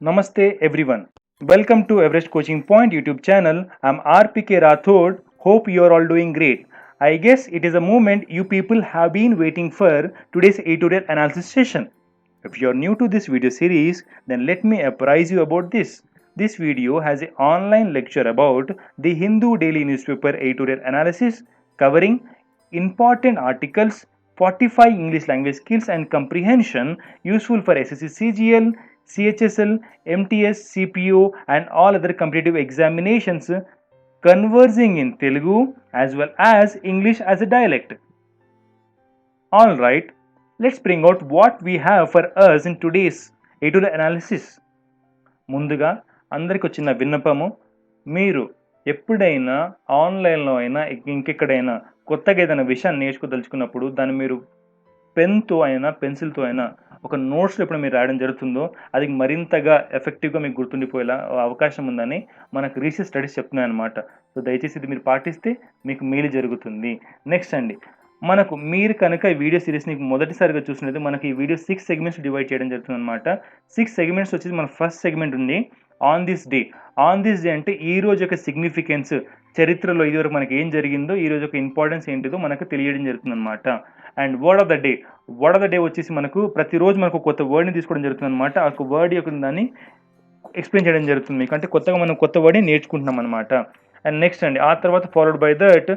Namaste everyone. Welcome to Everest Coaching Point YouTube channel. I'm RPK Rathod. Hope you are all doing great. I guess it is a moment you people have been waiting for today's editorial analysis session. If you are new to this video series, then let me apprise you about this. This video has an online lecture about the Hindu daily newspaper editorial analysis covering important articles, 45 English language skills and comprehension useful for SSC CGL, CHSL, MTS, CPO and all other competitive examinations conversing in Telugu as well as English as a dialect. Alright, let's bring out what we have for us in today's editorial analysis. ముందుగా అందరికి వచ్చిన విన్నపము, మీరు ఎప్పుడైనా ఆన్లైన్లో అయినా ఇంకెక్కడైనా కొత్తగా ఏదైనా విషయాన్ని నేర్చుకోదలుచుకున్నప్పుడు దాన్ని మీరు పెన్తో అయినా పెన్సిల్తో అయినా ఒక నోట్స్లో ఎప్పుడు మీరు రాయడం జరుగుతుందో అది మరింతగా ఎఫెక్టివ్గా మీకు గుర్తుండిపోయేలా అవకాశం ఉందని మనకు రీసెర్చ్ స్టడీస్ చెప్తున్నాయి అనమాట. సో దయచేసి ఇది మీరు పాటిస్తే మీకు మేలు జరుగుతుంది. నెక్స్ట్ అండి, మనకు మీరు కనుక ఈ వీడియో సిరీస్ని మొదటిసారిగా చూసినది మనకి ఈ వీడియో 6 సెగ్మెంట్స్ డివైడ్ చేయడం జరుగుతుంది అనమాట. 6 సెగ్మెంట్స్ వచ్చేసి మన ఫస్ట్ సెగ్మెంట్ ఉంది on this day. On this day అంటే ఈ రోజు యొక్క సిగ్నిఫికెన్స్, చరిత్రలో ఇదివరకు మనకి ఏం జరిగిందో ఈ రోజు యొక్క ఇంపార్టెన్స్ ఏంటిదో మనకు తెలియడం జరుగుతుంది అనమాట. And word of the day, word of the day వచ్చేసి మనకు ప్రతిరోజు మనకు కొత్త వర్డ్ని తీసుకోవడం జరుగుతుంది అనమాట. ఆ వర్డ్ యొక్క దాన్ని ఎక్స్ప్లెయిన్ చేయడం జరుగుతుంది మీకు, అంటే కొత్తగా మనం కొత్త వర్డ్ని నేర్చుకుంటున్నాం అనమాట. అండ్ నెక్స్ట్ అండి, ఆ తర్వాత ఫాలోడ్ బై దట్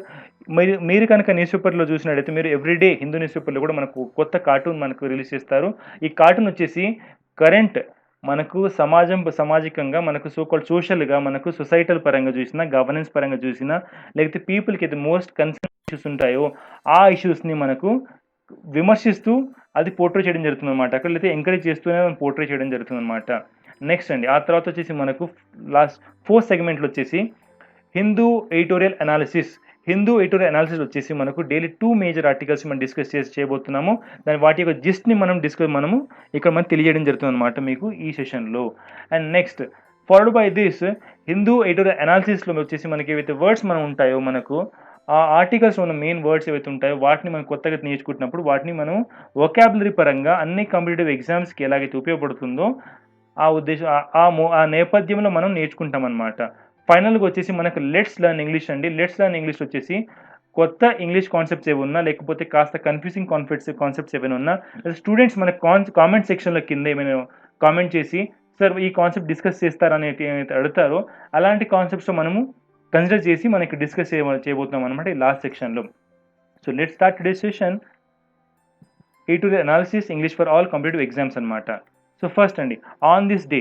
మీరు కనుక న్యూస్ పేపర్లో చూసినట్టయితే మీరు ఎవ్రీడే హిందూ న్యూస్ పేపర్లో కూడా మనకు కొత్త కార్టూన్ మనకు రిలీజ్ చేస్తారు. ఈ కార్టూన్ వచ్చేసి కరెంట్ మనకు సామాజికంగా మనకు సోషల్గా మనకు సొసైటల్ పరంగా చూసినా, గవర్నెన్స్ పరంగా చూసినా, లేకపోతే పీపుల్కి అయితే మోస్ట్ కన్సర్న్ ఇష్యూస్ ఉంటాయో ఆ ఇష్యూస్ని మనకు విమర్శిస్తూ అది పోర్ట్రే చేయడం జరుగుతుంది అనమాట. అక్కడైతే ఎంకరేజ్ చేస్తూనే పోర్ట్రే చేయడం జరుగుతుంది అనమాట. నెక్స్ట్ అండి, ఆ తర్వాత వచ్చేసి మనకు లాస్ట్ 4th సెగ్మెంట్లో వచ్చేసి Hindu editorial analysis. Hindu editorial analysis వచ్చేసి మనకు డైలీ 2 మేజర్ ఆర్టికల్స్ మనం డిస్కస్ చేయబోతున్నాము. దాని వాటి యొక్క జిస్ట్ని మనము ఇక్కడ మనం తెలియజేయడం జరుగుతుంది అనమాట మీకు ఈ సెషన్లో. And next followed by this Hindu editorial అనాలిసిస్లో వచ్చేసి మనకి ఏవైతే వర్డ్స్ మనం ఉంటాయో మనకు ఆ ఆర్టికల్స్ ఉన్న మెయిన్ వర్డ్స్ ఏవైతే ఉంటాయో వాటిని మనం కొత్తగా నేర్చుకుంటున్నప్పుడు వాటిని మనం వొకాబులరీ పరంగా అన్ని కాంపిటేటివ్ ఎగ్జామ్స్కి ఎలాగైతే ఉపయోగపడుతుందో ఆ ఉద్దేశం ఆ నేపథ్యంలో మనం నేర్చుకుంటాం అనమాట. ఫైనల్గా వచ్చేసి మనకు లెట్స్ లెర్న్ ఇంగ్లీష్ అండి. లెట్స్ లెర్న్ ఇంగ్లీష్ వచ్చేసి కొత్త ఇంగ్లీష్ కాన్సెప్ట్స్ ఏమి ఉన్నా, లేకపోతే కాస్త కన్ఫ్యూజింగ్ కాన్సెప్ట్స్ ఏమైనా ఉన్నా, స్టూడెంట్స్ మన కామెంట్ సెక్షన్లో కింద ఏమైనా కామెంట్ చేసి సార్ ఈ కాన్సెప్ట్ డిస్కస్ చేస్తారని అడుగుతారో అలాంటి కాన్సెప్ట్స్ మనము కన్సిడర్ చేసి మనకి డిస్కస్ చేయబోతున్నాం అనమాట ఈ లాస్ట్ సెక్షన్లో. So let start today session editorial analysis English for all competitive exams అనమాట. సో ఫస్ట్ అండి, ఆన్ దిస్ డే,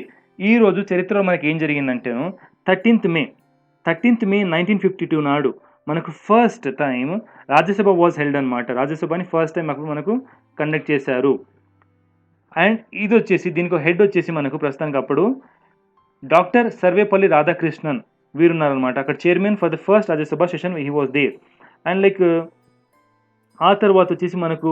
ఈ రోజు చరిత్రలో మనకి ఏం జరిగిందంటేను 13th మే 1952 నాడు మనకు first time Rajya Sabha was held అనమాట. రాజ్యసభని ఫస్ట్ టైం మనకు కండక్ట్ చేశారు. అండ్ ఇది వచ్చేసి దీనికి హెడ్ వచ్చేసి మనకు ప్రస్తుతానికి అప్పుడు డాక్టర్ సర్వేపల్లి రాధాకృష్ణన్ వీరున్నారనమాట. అక్కడ chairman for the first Rajya Sabha session he was there. And like ఆ తర్వాత వచ్చేసి మనకు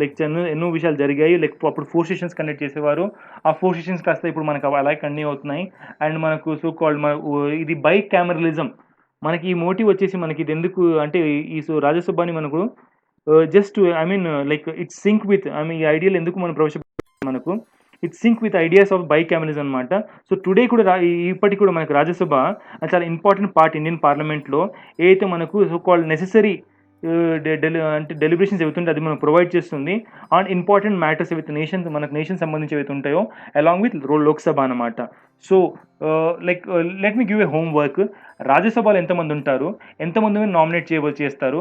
లైక్ ఎన్నో విషయాలు జరిగాయి. లైక్ అప్పుడు 4 సెషన్స్ కండక్ట్ చేసేవారు. ఆ 4 సెషన్స్ కాస్త ఇప్పుడు మనకు అలాగే కంటిన్యూ అవుతున్నాయి. అండ్ మనకు సో కాల్డ్ ఇది బై క్యామరలిజం, మనకి ఈ మోటివ్ వచ్చేసి మనకి ఇది ఎందుకు అంటే ఈ రాజ్యసభని మనకు just like it's sync with ఈ ఐడియాలు ఎందుకు మనం ప్రవేశపెట్టాం, మనకు it's sync with ideas of bicameralism అనమాట. సో టుడే కూడా ఇప్పటికి కూడా మనకు రాజ్యసభ చాలా ఇంపార్టెంట్ పార్ట్ ఇండియన్ పార్లమెంట్లో. ఏదైతే మనకు సో కాల్డ్ నెసెసరీ అంటే డెలిబరేషన్స్ ఏవైతుంటే అది మనం ప్రొవైడ్ చేస్తుంది. ఆన్ ఇంపార్టెంట్ మ్యాటర్స్ ఏవైతే నేషన్ సంబంధించి ఏవైతే ఉంటాయో అలాంగ్ విత్ లోక్సభ అనమాట. So like let me give a home work. రాజ్యసభలో ఎంతమంది ఉంటారు, ఎంతమంది నామినేట్ చేస్తారు,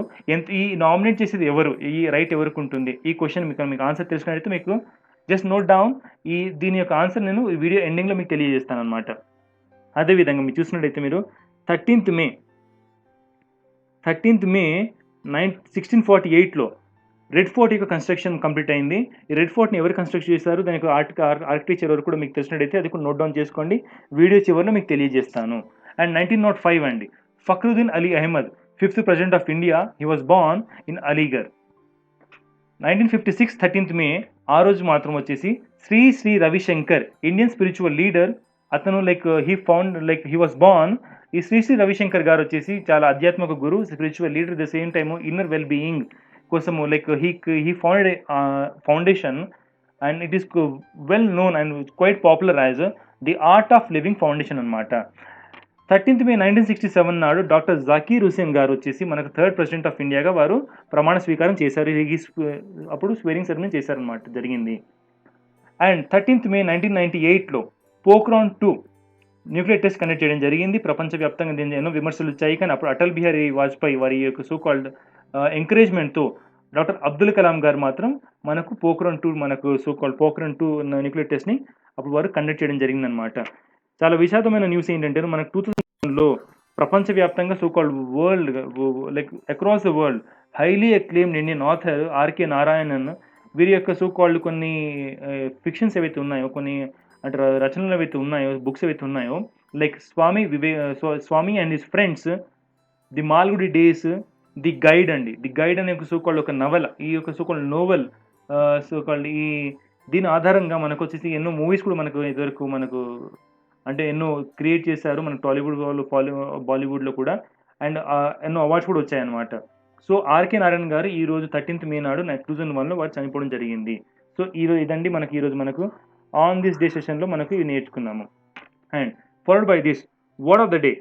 ఈ నామినేట్ చేసేది ఎవరు, ఈ రైట్ ఎవరికి ఉంటుంది, ఈ క్వశ్చన్ మీకు ఆన్సర్ తెలుసుకున్నట్లయితే మీకు జస్ట్ నోట్ డౌన్. దీని యొక్క ఆన్సర్ నేను ఈ వీడియో ఎండింగ్లో మీకు తెలియజేస్తాను అనమాట. అదేవిధంగా మీరు చూసినట్టయితే మీరు 13th మే 1648లో రెడ్ ఫోర్ట్ యొక్క కన్స్ట్రక్షన్ కంప్లీట్ అయింది. ఈ రెడ్ ఫోర్ట్ని ఎవరు కన్స్ట్రక్ట్ చేశారు, దాని యొక్క ఆర్కిటెక్చర్ వరకు కూడా మీకు తెలిసినట్టయితే అది కూడా నోట్ డౌన్ చేసుకోండి, వీడియో చివరిలో మీకు తెలియజేస్తాను. అండ్ 1905 అండి, Fakhruddin Ali Ahmed 5th president of India, he was born in Aligarh. 1956 13th May ఆ రోజు మాత్రం వచ్చేసి Shri Shri Ravi Shankar, Indian spiritual leader, అతను లైక్ హీ వాజ్ బార్న్. ఈ శ్రీ శ్రీ రవిశంకర్ గారు వచ్చేసి చాలా ఆధ్యాత్మిక guru, spiritual leader, the same time inner well being కోసము like he founded foundation and it is well known and quite popular as the art of living foundation అనమాట. 13th May 1967 నాడు doctor Zakir Hussain గారు వచ్చేసి మనకు థర్డ్ ప్రెసిడెంట్ ఆఫ్ ఇండియాగా వారు ప్రమాణ స్వీకారం చేశారు. అప్పుడు స్వేరింగ్ సెరమనీ చేశారనమాట, జరిగింది. అండ్ 13th May 1998లో పోఖ్రాన్ 2 న్యూక్లియర్ టెస్ట్ కండక్ట్ చేయడం జరిగింది. ప్రపంచవ్యాప్తంగా దీని ఎన్నో విమర్శలు వచ్చాయి. కానీ అప్పుడు అటల్ బిహారీ వాజ్పేయి వారి యొక్క సో కాల్డ్ ఎంకరేజ్మెంట్తో డాక్టర్ అబ్దుల్ కలాం గారు మాత్రం మనకు పోఖ్రాన్ 2 మనకు సో కాల్డ్ పోఖ్రాన్ 2 న్యూక్లియర్ టెస్ట్ని అప్పుడు వారు కండక్ట్ చేయడం జరిగిందనమాట. చాలా విషాదమైన న్యూస్ ఏంటంటే మనకు 2000లో ప్రపంచవ్యాప్తంగా so called world like across the world highly acclaimed Indian author RK Narayanan వీరి యొక్క సో కాల్డ్ కొన్ని ఫిక్షన్స్ ఏవైతే ఉన్నాయో, కొన్ని అంటే రచనలు ఏవైతే ఉన్నాయో, బుక్స్ ఏవైతే ఉన్నాయో, like Swami and his friends, the Malgudi days, the guide అండి. ది గైడ్ అనే సో కాల్డ్ ఒక నవల, ఈ యొక్క so called novel so called దీని ఆధారంగా మనకు వచ్చేసి ఎన్నో మూవీస్ కూడా మనకు ఇదివరకు మనకు అంటే ఎన్నో క్రియేట్ చేశారు మన టాలీవుడ్ వాళ్ళు, బాలీవుడ్లో కూడా. అండ్ ఎన్నో అవార్డ్స్ కూడా వచ్చాయన్నమాట. సో ఆర్కే నారాయణ గారు ఈరోజు 13th May నాడు 2001లో వారు చనిపోవడం జరిగింది. సో ఈరోజు ఇదండి మనకి ఈరోజు మనకు ఆన్ దిస్ డే సెషన్లో మనకు ఇవి నేర్చుకున్నాము. And followed by this word of the day.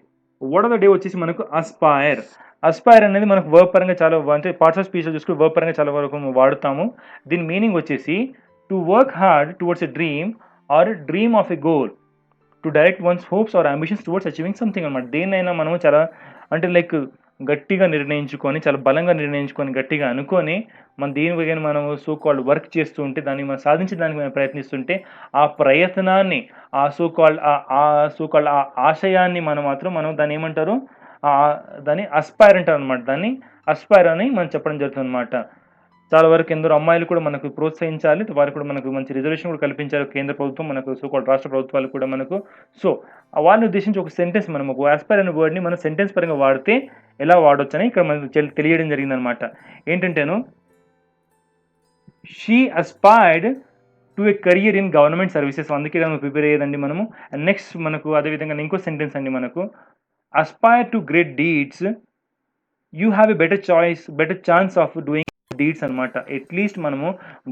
Word of the day వచ్చేసి మనకు అస్పైర్. అస్పైర్ అనేది మనకు వర్బ్ పరంగా చాలా, అంటే పార్ట్స్ ఆఫ్ స్పీచ్లో చూసుకుని వర్బ్ పరంగా చాలా వరకు వాడుతాము. దీని మీనింగ్ వచ్చేసి to work hard towards a dream or dream of a goal, to direct one's hopes or ambitions towards achieving something అనమాట. దేన్నైనా మనం చాలా అంటే లైక్ గట్టిగా నిర్ణయించుకొని, చాలా బలంగా నిర్ణయించుకొని, గట్టిగా అనుకొని మన దేనిపైన మనం సో కాల్డ్ వర్క్ చేస్తూ ఉంటే, దాన్ని మనం సాధించడానికి మనం ప్రయత్నిస్తుంటే, ఆ ప్రయత్నాన్ని, ఆ సో కాల్డ్ ఆ ఆశయాన్ని మనం దాన్ని ఏమంటారు, దాన్ని అస్పైర్ అంటారు అనమాట. దాన్ని అస్పైర్ అని మనం చెప్పడం జరుగుతుంది అనమాట. చాలా వరకు ఎందరో అమ్మాయిలు కూడా మనకు ప్రోత్సహించాలి, వారికి కూడా మనకు మంచి రిజర్వేషన్ కూడా కల్పించారు కేంద్ర ప్రభుత్వం, మనకు సో కాల్డ్ రాష్ట్ర ప్రభుత్వాలు కూడా మనకు. సో వాళ్ళని ఉద్దేశించి ఒక సెంటెన్స్, మనం ఒక ఆస్పైర్ అనే వర్డ్ని మనం సెంటెన్స్ పరంగా వాడితే ఎలా వాడొచ్చని ఇక్కడ మనకు తెలియడం జరిగిందనమాట. ఏంటంటేను, she aspired to a career in government services. అందుకే మనం ప్రిపేర్ అయ్యేదండి మనము. అండ్ నెక్స్ట్ మనకు అదేవిధంగా ఇంకో సెంటెన్స్ అండి మనకు, aspire to great deeds, you have a better chance of doing deeds అనమాట. అట్లీస్ట్ మనము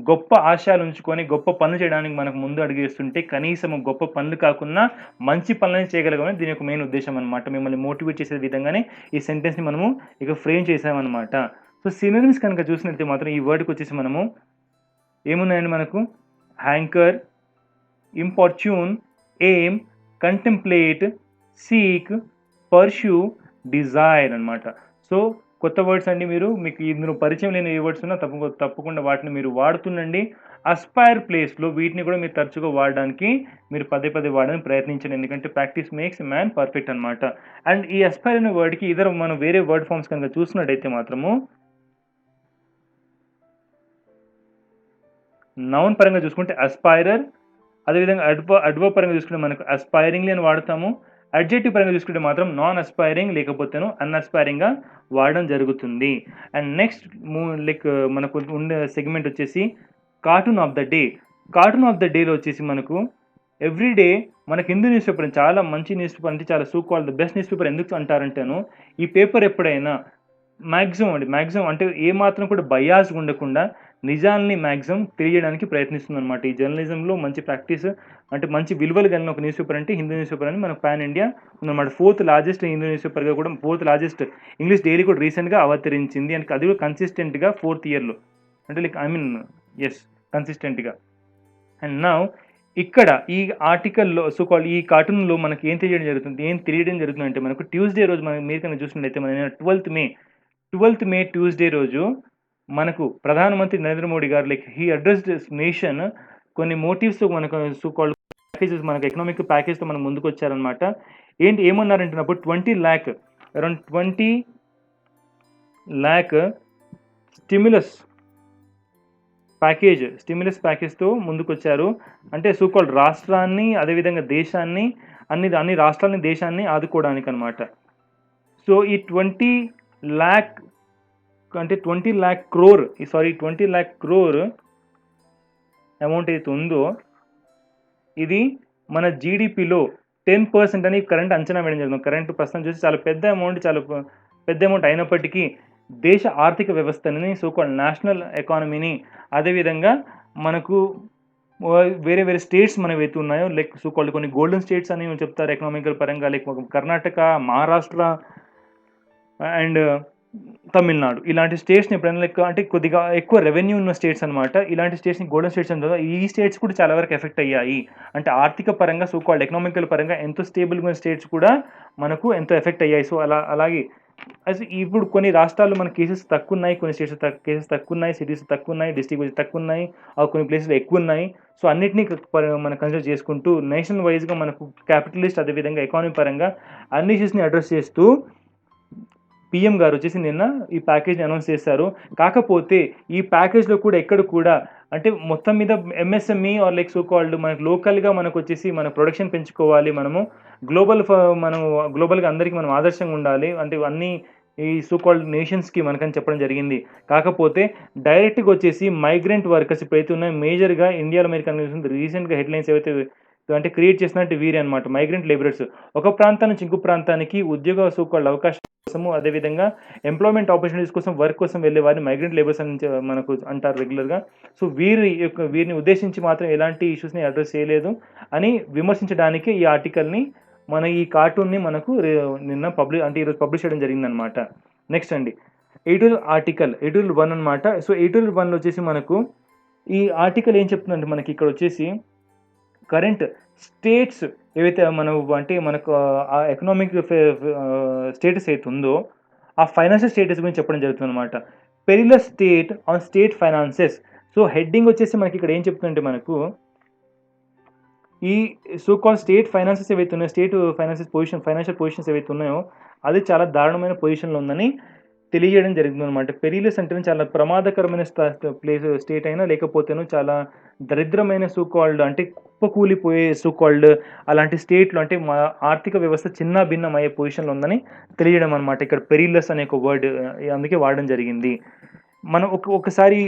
గొప్ప ఆశయాలు ఉంచుకొని గొప్ప పనులు చేయడానికి మనకు ముందు అడుగేస్తుంటే, కనీసం గొప్ప పనులు కాకుండా మంచి పనులను చేయగలగమని దీని యొక్క మెయిన్ ఉద్దేశం అనమాట. మిమ్మల్ని మోటివేట్ చేసే విధంగానే ఈ సెంటెన్స్ని మనము ఇక ఫ్రేమ్ చేసామన్నమాట. సో సినోనిమ్స్ కనుక చూసినట్లయితే మాత్రం ఈ వర్డ్కి వచ్చేసి మనము ఏమున్నాయండి మనకు, hanker, importune, aim, contemplate, seek, pursue, desire అనమాట. సో కొత్త వర్డ్స్ అండి. మీకు ఇందులో పరిచయం లేని ఏ వర్డ్స్ ఉన్నా తప్పకుండా వాటిని మీరు వాడుతుండండి. అస్పైర్ ప్లేస్లో వీటిని కూడా మీరు తరచుగా వాడడానికి మీరు పదే వాడడానికి ప్రయత్నించండి. ఎందుకంటే ప్రాక్టీస్ మేక్స్ మ్యాన్ పర్ఫెక్ట్ అనమాట. అండ్ ఈ అస్పైర్ అనే వర్డ్కి మనం వేరే వర్డ్ ఫామ్స్ కనుక చూసినట్టయితే మాత్రము, నౌన్ పరంగా చూసుకుంటే అస్పైరర్, అదేవిధంగా అడ్వర్బ్ పరంగా చూసుకుంటే మనకు అస్పైరింగ్లీ అని వాడతాము. అడ్జెక్టివ్ పరంగా చూసుకుంటే మాత్రం నాన్ అస్పైరింగ్ లేకపోతేను అన్అస్పైరింగ్గా వాడడం జరుగుతుంది. అండ్ నెక్స్ట్ లైక్ మనకు ఉండే సెగ్మెంట్ వచ్చేసి cartoon of the day. Cartoon of the డేలో వచ్చేసి మనకు ఎవ్రీడే మనకు హిందూ న్యూస్ పేపర్ చాలా మంచి న్యూస్ పేపర్, అంటే చాలా so called the best news paper. ఎందుకు అంటారంటేను, ఈ పేపర్ ఎప్పుడైనా మ్యాక్సిమం అంటే ఏమాత్రం కూడా బయాస్ ఉండకుండా నిజాన్ని మ్యాక్సిమం తెలియడానికి ప్రయత్నిస్తుంది అనమాట. ఈ జర్నలిజంలో మంచి ప్రాక్టీస్, అంటే మంచి విలువలు కలిగిన ఒక న్యూస్ పేపర్ అంటే హిందూ న్యూస్ పేపర్ అని మనకు పాన్ ఇండియా ఉందన్నమాట. 4th లార్జెస్ట్ హిందూ న్యూస్ పేపర్గా కూడా, 4th లార్జెస్ట్ ఇంగ్లీష్ డైలీ కూడా రీసెంట్గా అవతరించింది. అండ్ అది కూడా కన్సిస్టెంట్గా 4th ఇయర్లో, అంటే లైక్ కన్సిస్టెంట్గా. అండ్ నా ఇక్కడ ఈ ఆర్టికల్లో సో కాల్డ్ ఈ కార్టూన్లో మనకి ఏం తెలియడం జరుగుతుంది అంటే, మనకు ట్యూస్డే రోజు మీరు కనుక చూసినట్లయితే మన 12th May ట్యూస్డే రోజు మనకు ప్రధానమంత్రి నరేంద్ర మోడీ గారు లైక్ హీ అడ్రస్డ్ నేషన్ కొన్ని మోటివ్స్తో మనకు సో కాల్డ్ ప్యాకేజెస్, మనకు ఎకనామిక్ ప్యాకేజ్తో మనం ముందుకు వచ్చారనమాట. ఏమన్నారంటున్నప్పుడు 20 lakh అరౌండ్ 20 lakh స్టిమ్యులస్ ప్యాకేజ్తో ముందుకు వచ్చారు. అంటే సో కాల్డ్ రాష్ట్రాన్ని, అదేవిధంగా దేశాన్ని, అన్ని రాష్ట్రాలని, దేశాన్ని ఆదుకోవడానికి అనమాట. సో ఈ 20 lakh crore అమౌంట్ అయితే ఉందో, ఇది మన జీడిపిలో 10% అని కరెంట్ అంచనా వేయడం జరిగింది. కరెంట్ ప్రస్తుతం చూసి చాలా పెద్ద అమౌంట్ అయినప్పటికీ దేశ ఆర్థిక వ్యవస్థని, సో కాల్డ్ నేషనల్ ఎకానమీని, అదేవిధంగా మనకు వేరే వేరే స్టేట్స్ మనవైతే ఉన్నాయో లైక్ సో కాల్డ్ కొన్ని గోల్డెన్ స్టేట్స్ అని చెప్తారు ఎకనామికల్ పరంగా, లైక్ కర్ణాటక, మహారాష్ట్ర అండ్ తమిళనాడు ఇలాంటి స్టేట్స్ని ఎప్పుడైనా లైక్ అంటే కొద్దిగా ఎక్కువ రెవెన్యూ ఉన్న స్టేట్స్ అనమాట. ఇలాంటి స్టేట్స్ని గోల్డెన్ స్టేట్స్ అంటారు. ఈ స్టేట్స్ కూడా చాలా వరకు ఎఫెక్ట్ అయ్యాయి. అంటే ఆర్థిక పరంగా సో కాల్డ్ ఎకనామికల్ పరంగా ఎంతో స్టేబుల్గా ఉన్న స్టేట్స్ కూడా మనకు ఎంతో ఎఫెక్ట్ అయ్యాయి. సో అలాగే ఇప్పుడు కొన్ని రాష్ట్రాల్లో మన కేసెస్ తక్కువ ఉన్నాయి, కొన్ని స్టేట్స్ కేసెస్ తక్కువ ఉన్నాయి, సిటీస్ తక్కువ ఉన్నాయి, డిస్ట్రిక్ట్ వైజ్ తక్కువ ఉన్నాయి, కొన్ని ప్లేసెస్ ఎక్కువ ఉన్నాయి. సో అన్నిటినీ మనం కన్సిడర్ చేసుకుంటూ నేషనల్ వైజ్గా మనకు క్యాపిటలిస్ట్ అదేవిధంగా ఎకానమీ పరంగా అన్ని ఇష్యూస్ని అడ్రస్ చేస్తూ పీఎం గారు వచ్చేసి నిన్న ఈ ప్యాకేజ్ని అనౌన్స్ చేశారు. కాకపోతే ఈ ప్యాకేజ్లో కూడా ఎక్కడ కూడా అంటే మొత్తం మీద MSME or like so called మనకు లోకల్గా మనకు వచ్చేసి మన ప్రొడక్షన్ పెంచుకోవాలి, మనము మనం గ్లోబల్గా అందరికీ మనం ఆదర్శంగా ఉండాలి అంటే అన్ని ఈ సో కాల్డ్ నేషన్స్కి మనకని చెప్పడం జరిగింది. కాకపోతే డైరెక్ట్గా వచ్చేసి మైగ్రెంట్ వర్కర్స్ ఇప్పుడైతే ఉన్నాయి మేజర్గా ఇండియాలో మీరు కనిపిస్తుంది రీసెంట్గా హెడ్లైన్స్ ఏవైతే అంటే క్రియేట్ చేసినట్టు వీరే అనమాట మైగ్రెంట్ లేబరర్స్. ఒక ప్రాంతం నుంచి ఇంకో ప్రాంతానికి ఉద్యోగ సో కాల్డ్ అవకాశం కోసము అదేవిధంగా ఎంప్లాయ్మెంట్ ఆపర్చునిటీస్ కోసం వర్క్ కోసం వెళ్ళే వారిని మైగ్రెంట్ లేబర్స్ అని మనకు అంటారు రెగ్యులర్గా. సో వీరిని ఉద్దేశించి మాత్రం ఎలాంటి ఇష్యూస్ని అడ్రస్ చేయలేదు అని విమర్శించడానికి ఈ ఆర్టికల్ని మన ఈ కార్టూన్ని మనకు నిన్న ఈరోజు పబ్లిష్ చేయడం జరిగిందనమాట. నెక్స్ట్ అండి ఎడిటోరియల్ 1 అనమాట. సో ఎడిటోరియల్ 1లో వచ్చేసి మనకు ఈ ఆర్టికల్ ఏం చెప్తుందంటే మనకి ఇక్కడ వచ్చేసి కరెంట్ స్టేట్స్ ఏవైతే మనకు ఆ ఎకనామిక్ స్టేటస్ అయితే ఉందో ఆ ఫైనాన్షియల్ స్టేటస్ గురించి చెప్పడం జరుగుతుంది అనమాట. Perilous state on state finances. So heading వచ్చేసి మనకి ఇక్కడ ఏం చెప్తుందంటే మనకు ఈ సో కాల్ స్టేట్ ఫైనాన్సెస్ ఏవైతే ఉన్నాయో స్టేట్ ఫైనాన్షియల్ పొజిషన్స్ ఏవైతే ఉన్నాయో అది చాలా దారుణమైన పొజిషన్లో ఉందని తెలియజేయడం జరుగుతుంది అనమాట. పెరిలస్ అంటే చాలా ప్రమాదకరమైన స్టేట్ అయినా లేకపోతేనో చాలా దరిద్రమైన సో కాల్డ్ అంటే కుప్పకూలిపోయే సో కాల్డ్ అలాంటి స్టేట్లో అంటే మా ఆర్థిక వ్యవస్థ చిన్న భిన్నం అయ్యే పొజిషన్లో ఉందని తెలియడం అనమాట. ఇక్కడ పెరిలస్ అనే ఒక వర్డ్ అందుకే వాడడం జరిగింది. మనం ఒకసారి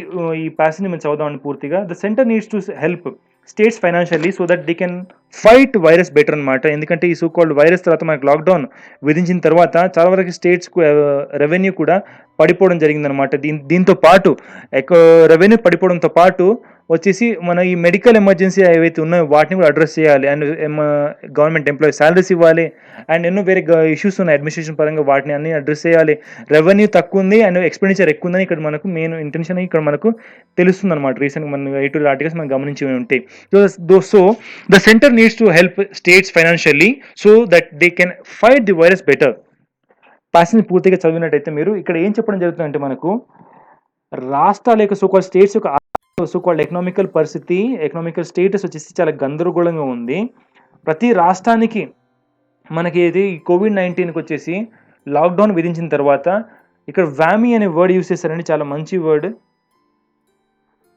ఈ ప్యాసేజ్ని మనం చదువుదామండి పూర్తిగా. The centre needs to help states financially so that they can fight virus better అనమాట. ఎందుకంటే ఈ సో కాల్డ్ వైరస్ తర్వాత మనకు లాక్డౌన్ విధించిన తర్వాత చాలా వరకు స్టేట్స్కు రెవెన్యూ కూడా పడిపోవడం జరిగిందనమాట. దీంతో పాటు రెవెన్యూ పడిపోవడంతో పాటు వచ్చేసి మన ఈ మెడికల్ ఎమర్జెన్సీ ఏవైతే ఉన్నాయో వాటిని కూడా అడ్రస్ చేయాలి. అండ్ గవర్నమెంట్ ఎంప్లాయీస్ శాలరీస్ ఇవ్వాలి. అండ్ ఎన్నో వేరే ఇష్యూస్ ఉన్నాయి అడ్మినిస్ట్రేషన్ పరంగా, వాటిని అన్ని అడ్రస్ చేయాలి. రెవెన్యూ తక్కువ ఉంది అండ్ ఎక్స్పెండిచర్ ఎక్కువ ఉందని ఇక్కడ మనకు మెయిన్ ఇంటెన్షన్ ఇక్కడ మనకు తెలుస్తుంది అనమాట. రీసెంట్గా మన ఎయిట్ ఆర్టికల్స్ మనం గమనించి ఉంటాయి. So the centre needs to help states financially so that they can fight the virus better. Passage పూర్తిగా చదివినట్టయితే మీరు ఇక్కడ ఏం చెప్పడం జరుగుతుందంటే మనకు రాష్ట్రాల యొక్క సోకాల్డ్ స్టేట్స్ యొక్క సోకాల్డ్ ఎకనామికల్ స్టేటస్ వచ్చేసి చాలా గందరగోళంగా ఉంది. ప్రతి రాష్ట్రానికి మనకి ఇది COVID-19కి వచ్చేసి లాక్డౌన్ విధించిన తర్వాత ఇక్కడ వ్యామీ అనే వర్డ్ యూస్ చేస్తారండి, చాలా మంచి వర్డ్.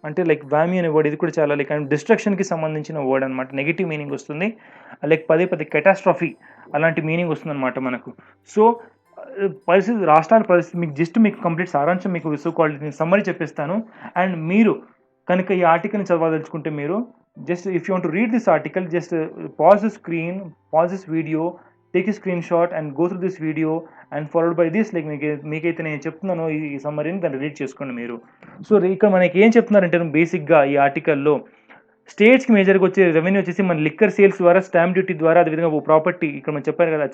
అంటే లైక్ వ్యామీ అనే వర్డ్ ఇది కూడా చాలా లైక్ డిస్ట్రక్షన్కి సంబంధించిన వర్డ్ అనమాట. నెగిటివ్ మీనింగ్ వస్తుంది, లైక్ పదే కెటాస్ట్రఫీ అలాంటి మీనింగ్ వస్తుంది అనమాట మనకు. సో రాష్ట్రాల పరిస్థితి మీకు కంప్లీట్ సారాంశం మీకు సో కాల్డ్ సమ్మరీ చెప్పిస్తాను. అండ్ మీరు కనుక ఈ ఆర్టికల్ని చదవదలుచుకుంటే మీరు just if you want to read this article just pause this video, take a screen shot and go through this video and followed by this like మీకైతే నేను చెప్తున్నాను ఈ సమ్మరీని దాన్ని రీడ్ చేసుకోండి మీరు. సో ఇక్కడ మనకి ఏం చెప్తున్నారంటే బేసిక్గా ఈ ఆర్టికల్లో స్టేట్స్కి మేజర్గా వచ్చే రెవెన్యూ వచ్చేసి మన లిక్కర్ సేల్స్ ద్వారా, స్టాంప్ డ్యూటీ ద్వారా, అదేవిధంగా ప్రాపర్టీ ఇక్కడ మనం చెప్పారు కదా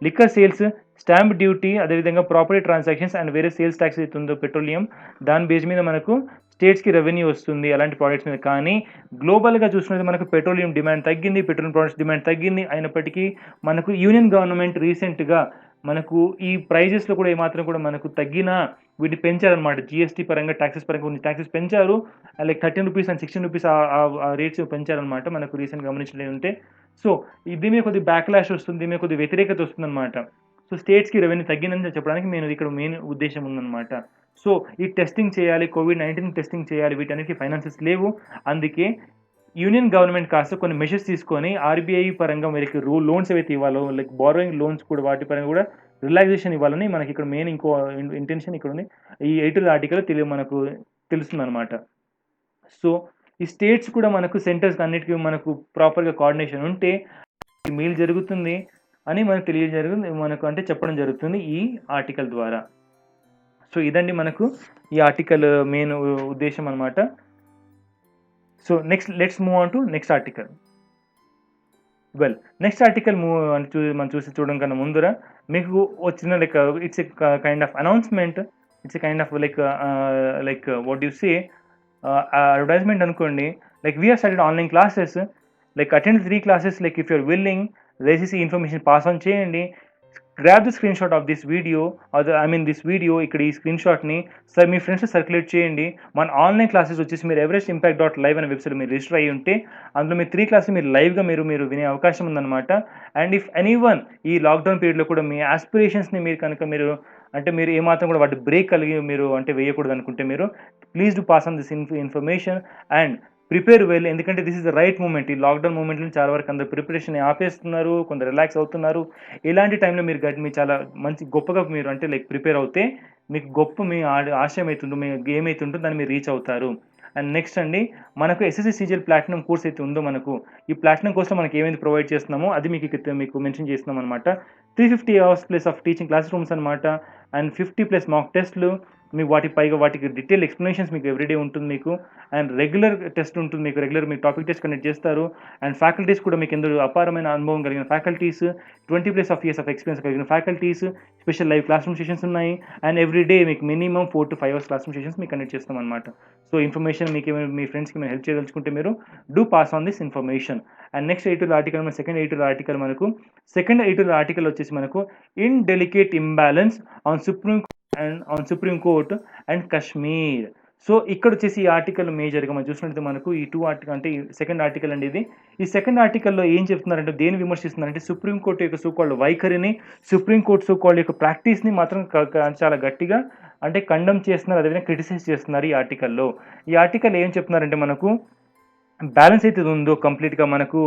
లిక్కర్ సేల్స్, స్టాంప్ డ్యూటీ, అదేవిధంగా ప్రాపర్టీ ట్రాన్సాక్షన్స్ అండ్ వేరే సేల్స్ ట్యాక్స్ అయితే ఉందో పెట్రోలియం, దాని బేస్ మీద మనకు స్టేట్స్కి రెవెన్యూ వస్తుంది అలాంటి ప్రోడక్ట్స్ మీద. కానీ గ్లోబల్గా చూసుకుంటే మనకు పెట్రోలియం డిమాండ్ తగ్గింది, పెట్రోలియం ప్రోడక్ట్స్ డిమాండ్ తగ్గింది. అయినప్పటికీ మనకు యూనియన్ గవర్నమెంట్ రీసెంట్గా మనకు ఈ ప్రైజెస్లో కూడా ఏమాత్రం కూడా మనకు తగ్గిన వీటిని పెంచారనమాట. జిఎస్టీ పరంగా ట్యాక్సెస్ పరంగా కొన్ని ట్యాక్సెస్ పెంచారు, లైక్ 13 రూపీస్ అండ్ 16 రూపీస్ ఆ రేట్స్ పెంచారనమాట మనకు రీసెంట్గా గమనించలేదు ఉంటే. సో దీని మీద కొద్ది బ్యాక్లాష్ వస్తుంది, దీని మీద కొద్ది వ్యతిరేకత వస్తుందన్నమాట. సో స్టేట్స్కి రెవెన్యూ తగ్గిందని చెప్పడానికి నేను ఇక్కడ మెయిన్ ఉద్దేశం ఉందన్నమాట. సో ఈ టెస్టింగ్ చేయాలి, COVID-19 టెస్టింగ్ చేయాలి, వీటన్నిటికీ ఫైనాన్సెస్ లేవు. అందుకే యూనియన్ గవర్నమెంట్ కాస్త కొన్ని మెషర్స్ తీసుకొని ఆర్బీఐ పరంగా మనకి లోన్స్ ఏవైతే ఇవ్వాలో లైక్ బారోయింగ్ లోన్స్ కూడా వాటి పరంగా కూడా రిలాక్సేషన్ ఇవ్వాలని మనకి ఇక్కడ మెయిన్ ఇంకో ఇంటెన్షన్ ఇక్కడ ఉంది. ఈ 8 ఆర్టికల్ మనకు తెలుస్తుంది అనమాట. సో ఈ స్టేట్స్ కూడా మనకు సెంటర్స్ అన్నిటికీ మనకు ప్రాపర్గా కోఆర్డినేషన్ ఉంటే మేలు జరుగుతుంది అని మనకు తెలియజరుగుతుంది, మనకు అంటే చెప్పడం జరుగుతుంది ఈ ఆర్టికల్ ద్వారా. సో ఇదండి మనకు ఈ ఆర్టికల్ మెయిన్ ఉద్దేశం అనమాట. So let's move on to next article. Well, next article మనం చూడడం కన్నా ముందర మీకు వచ్చిన like it's a kind of announcement, it's a kind of like what you say advertisement అనుకోండి. Like we have started online classes, like attend 3 classes, like if you're willing దయచేసి ఈ information pass on చేయండి. Grab the screen shot of this video, this video, ఇక్కడ ఈ screen షాట్ని sir మీ friends circulate చేయండి. మన online classes వచ్చేసి మీరు ఎవరెస్ట్ ఇంపాక్ట్ .live అనే వెబ్సైట్ మీరు రిజిస్టర్ అయ్యి ఉంటే అందులో మీరు 3 క్లాసెస్ మీరు లైవ్గా మీరు వినే అవకాశం ఉందన్నమాట. అండ్ ఇఫ్ ఎనీవన్ ఈ లాక్డౌన్ పీరియడ్లో కూడా మీ ఆస్పిరేషన్స్ని మీరు కనుక మీరు ఏమాత్రం కూడా వాటి బ్రేక్ కలిగి మీరు వేయకూడదు అనుకుంటే మీరు please do pass on this information and prepare well. ఎందుకంటే this is the right moment. ఈ లాక్డౌన్ మూమెంట్లో చాలా వరకు అందరూ ప్రిపరేషన్ ఆపేస్తున్నారు, కొందరు రిలాక్స్ అవుతున్నారు. ఇలాంటి టైంలో మీరు చాలా గొప్పగా మీరు ప్రిపేర్ అవుతే మీకు గొప్ప మీ ఆశయం అవుతుందో, మీ గేమ్ అవుతుందో దాన్ని మీరు రీచ్ అవుతారు. అండ్ నెక్స్ట్ అండి, మనకు ఎస్ఎస్సి సీజీఎల్ ప్లాటినం కోర్స్ అయితే ఉందో మనకు ఈ ప్లాటినం కోర్స్లో మనకి ఏమైతే ప్రొవైడ్ చేస్తున్నామో అది మీకు మెన్షన్ చేస్తున్నాం అనమాట. 350 hours plus of teaching class rooms అనమాట. అండ్ 50+ మాక్ టెస్ట్లు, మీకు వాటికి డీటెయిల్ ఎక్స్ప్లెనేషన్స్ మీకు ఎవ్రీడే ఉంటుంది మీకు. అండ్ రెగ్యులర్ టెస్ట్ ఉంటుంది మీకు, రెగ్యులర్ మీకు టాపిక్ టెస్ట్ కండక్ట్ చేస్తారు. అండ్ ఫ్యాకల్టీస్ కూడా మీకు ఎందుకు అపారమైన అనుభవం కలిగిన ఫ్యాకల్టీస్, 20+ years ఆఫ్ ఎక్స్పీరియన్స్ కలిగిన faculties, special live class room sessions ఉన్నాయి. అండ్ ఎవ్రీడే మీకు minimum 4 to 5 hours class room sessions మీకు కండక్ట్ చేస్తాం అనమాట. సో ఇన్ఫర్మేషన్ మీకు మీ ఫ్రెండ్స్కి మీరు హెల్ప్ చేయదలుచుకుంటే మీరు do pass on this information. And next editorial article, second editorial article వచ్చేసి మనకు indelicate imbalance on supreme court and Kashmir. So ఇక్కడ వచ్చేసి ఈ ఆర్టికల్ మేజర్గా మనం చూసినట్లయితే మనకు ఈ 2 ఆర్టికల్ అంటే ఈ సెకండ్ ఆర్టికల్ అండి ఇది. ఈ సెకండ్ ఆర్టికల్లో ఏం చెప్తున్నారంటే, దేని విమర్శిస్తున్నారంటే సుప్రీంకోర్టు యొక్క సోకాల్డ్ వైఖరిని, సుప్రీంకోర్టు సోకాల్డ్ యొక్క ప్రాక్టీస్ని మాత్రం చాలా గట్టిగా కండమ్ చేస్తున్నారు, అదేవిధంగా క్రిటిసైజ్ చేస్తున్నారు ఈ ఆర్టికల్లో. ఈ ఆర్టికల్ ఏం చెప్తున్నారంటే మనకు బ్యాలెన్స్ అయితే ఉందో కంప్లీట్గా మనకు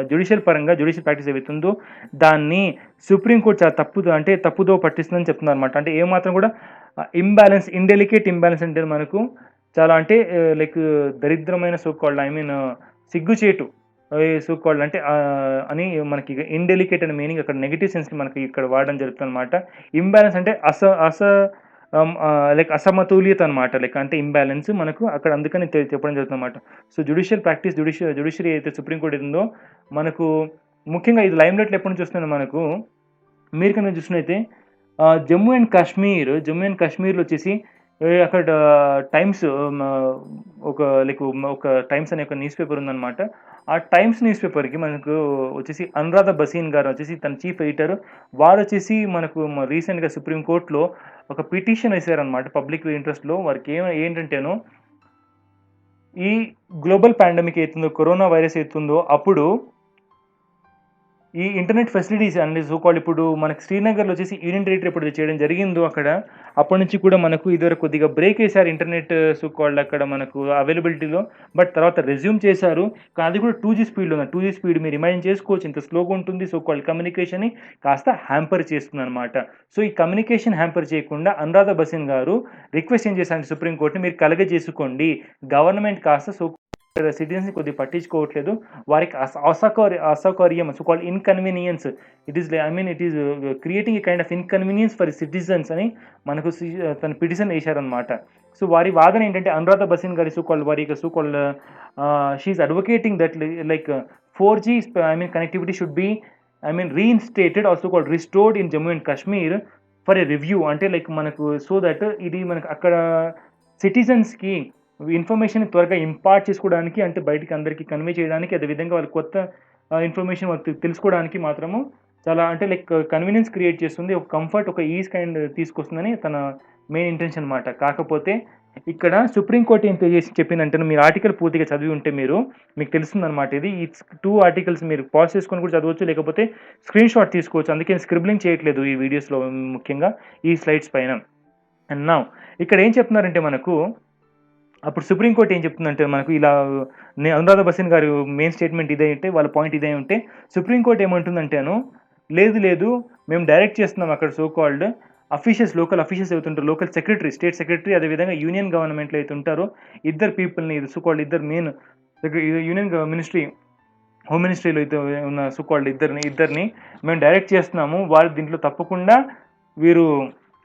జ్యుడిషియల్ ప్రాక్టీస్ ఏవైతే ఉందో దాన్ని సుప్రీంకోర్టు చాలా తప్పుదో పట్టిస్తుందని చెప్తున్నారు అనమాట. ఏమాత్రం కూడా ఇండెలికేట్ ఇంబ్యాలెన్స్ అంటే మనకు చాలా లైక్ దరిద్రమైన సోకాల్డ్ సిగ్గుచేటు సోకాల్డ్ అని మనకి ఇండెలికేట్ అనే మీనింగ్ అక్కడ నెగిటివ్ సెన్స్ని మనకి ఇక్కడ వాడడం జరుగుతుంది అనమాట. ఇంబ్యాలెన్స్ అంటే అసమతుల్యత అనమాట, ఇంబ్యాలెన్స్ మనకు అక్కడ అందుకని చెప్పడం జరుగుతుంది అనమాట. సో జ్యుడిషియరీ అయితే సుప్రీంకోర్టు ఉందో మనకు ముఖ్యంగా ఇది లైమ్ లైట్లో ఎప్పుడు చూస్తున్నాను మనకు మీరు కనుక చూసినైతే జమ్మూ అండ్ కాశ్మీర్లో వచ్చేసి అక్కడ టైమ్స్ ఒక టైమ్స్ అనే ఒక న్యూస్ పేపర్ ఉందన్నమాట. ఆ టైమ్స్ న్యూస్ పేపర్కి మనకు వచ్చేసి అనురాధ బసీన్ గారు వచ్చేసి తన చీఫ్ ఎడిటర్, వారు వచ్చేసి మనకు రీసెంట్గా సుప్రీంకోర్టులో ఒక పిటిషన్ వేసారనమాట పబ్లిక్ ఇంట్రెస్ట్లో. వారికి ఏంటంటేనో ఈ గ్లోబల్ పాండమిక్ అవుతుందో, కరోనా వైరస్ అవుతుందో అప్పుడు ఈ ఇంటర్నెట్ ఫెసిలిటీస్ సోకాల్డ్ ఇప్పుడు మనకి శ్రీనగర్లో వచ్చేసి యూనియన్ టెరిటరీ ఎప్పుడు చేయడం జరిగిందో అక్కడ అప్పటి నుంచి కూడా మనకు ఇదివరకు కొద్దిగా బ్రేక్ వేశారు ఇంటర్నెట్ సోకాల్డ్ అక్కడ మనకు అవైలబిలిటీలో. బట్ తర్వాత రెజ్యూమ్ చేశారు, కానీ అది కూడా 2G స్పీడ్లో ఉంది. 2G స్పీడ్ మీరు ఇమాజిన్ చేసుకోవచ్చు, ఇంత స్లోగా ఉంటుంది. సోకాల్డ్ కమ్యూనికేషన్ని కాస్త హ్యాంపర్ చేస్తుంది అనమాట. సో ఈ కమ్యూనికేషన్ హ్యాంపర్ చేయకుండా అనురాధ బసీన్ గారు రిక్వెస్ట్ ఏం చేశారంటే సుప్రీంకోర్టుని, మీరు కలగజేసుకోండి, గవర్నమెంట్ కాస్త సిటిజన్స్ని కొద్దిగా పట్టించుకోవట్లేదు, వారికి అసౌకర్యం so called inconvenience, it is creating a kind of inconvenience for citizens అని మనకు తన పిటిషన్ వేశారనమాట. సో వారి వాదన ఏంటంటే అనురాధ బసీన్ గారి వారి so called she is advocating that like 4G connectivity should be reinstated also called restored in Jammu and Kashmir for a review. మనకు so that ఇది మనకు అక్కడ సిటిజన్స్కి ఇన్ఫర్మేషన్ త్వరగా ఇంపార్ట్ చేసుకోవడానికి, బయటికి అందరికీ కన్వే చేయడానికి, అదేవిధంగా వాళ్ళు కొత్త ఇన్ఫర్మేషన్ వాళ్ళు తెలుసుకోవడానికి మాత్రము చాలా కన్వీనియన్స్ క్రియేట్ చేస్తుంది, ఒక కంఫర్ట్, ఒక ఈజ్ కైండ్ తీసుకొస్తుందని తన మెయిన్ ఇంటెన్షన్ అనమాట. కాకపోతే ఇక్కడ సుప్రీంకోర్టు ఏం చెప్పిందంటే, మీరు ఆర్టికల్ పూర్తిగా చదివి ఉంటే మీకు తెలుస్తుందన్నమాట. ఇది 2 ఆర్టికల్స్ మీరు పాజ్ చేసుకొని కూడా చదవచ్చు, లేకపోతే స్క్రీన్ షాట్ తీసుకోవచ్చు. అందుకే స్క్రిబ్లింగ్ చేయట్లేదు ఈ వీడియోస్లో, ముఖ్యంగా ఈ స్లైడ్స్ పైన. అండ్ నౌ ఇక్కడ ఏం చెప్తున్నారంటే మనకు అప్పుడు సుప్రీంకోర్టు ఏం చెప్తుందంటే మనకు ఇలా అనురాధ బసీన్ గారి మెయిన్ స్టేట్మెంట్ ఇదే ఉంటే, వాళ్ళ పాయింట్ ఇదే ఉంటే సుప్రీంకోర్టు ఏమంటుందంటేను, లేదు మేము డైరెక్ట్ చేస్తున్నాం అక్కడ సోకాల్డ్ లోకల్ అఫీషియల్స్ అవుతుంటారు, లోకల్ సెక్రటరీ, స్టేట్ సెక్రటరీ, అదేవిధంగా యూనియన్ గవర్నమెంట్లో అయితే ఉంటారో ఇద్దరు పీపుల్ని, సోకాల్డ్ ఇద్దరు మెయిన్ యూనియన్ మినిస్ట్రీ, హోమ్ మినిస్ట్రీలో అయితే ఉన్న సోకాల్డ్ ఇద్దరిని మేము డైరెక్ట్ చేస్తున్నాము, వాళ్ళు దీంట్లో తప్పకుండా వీరు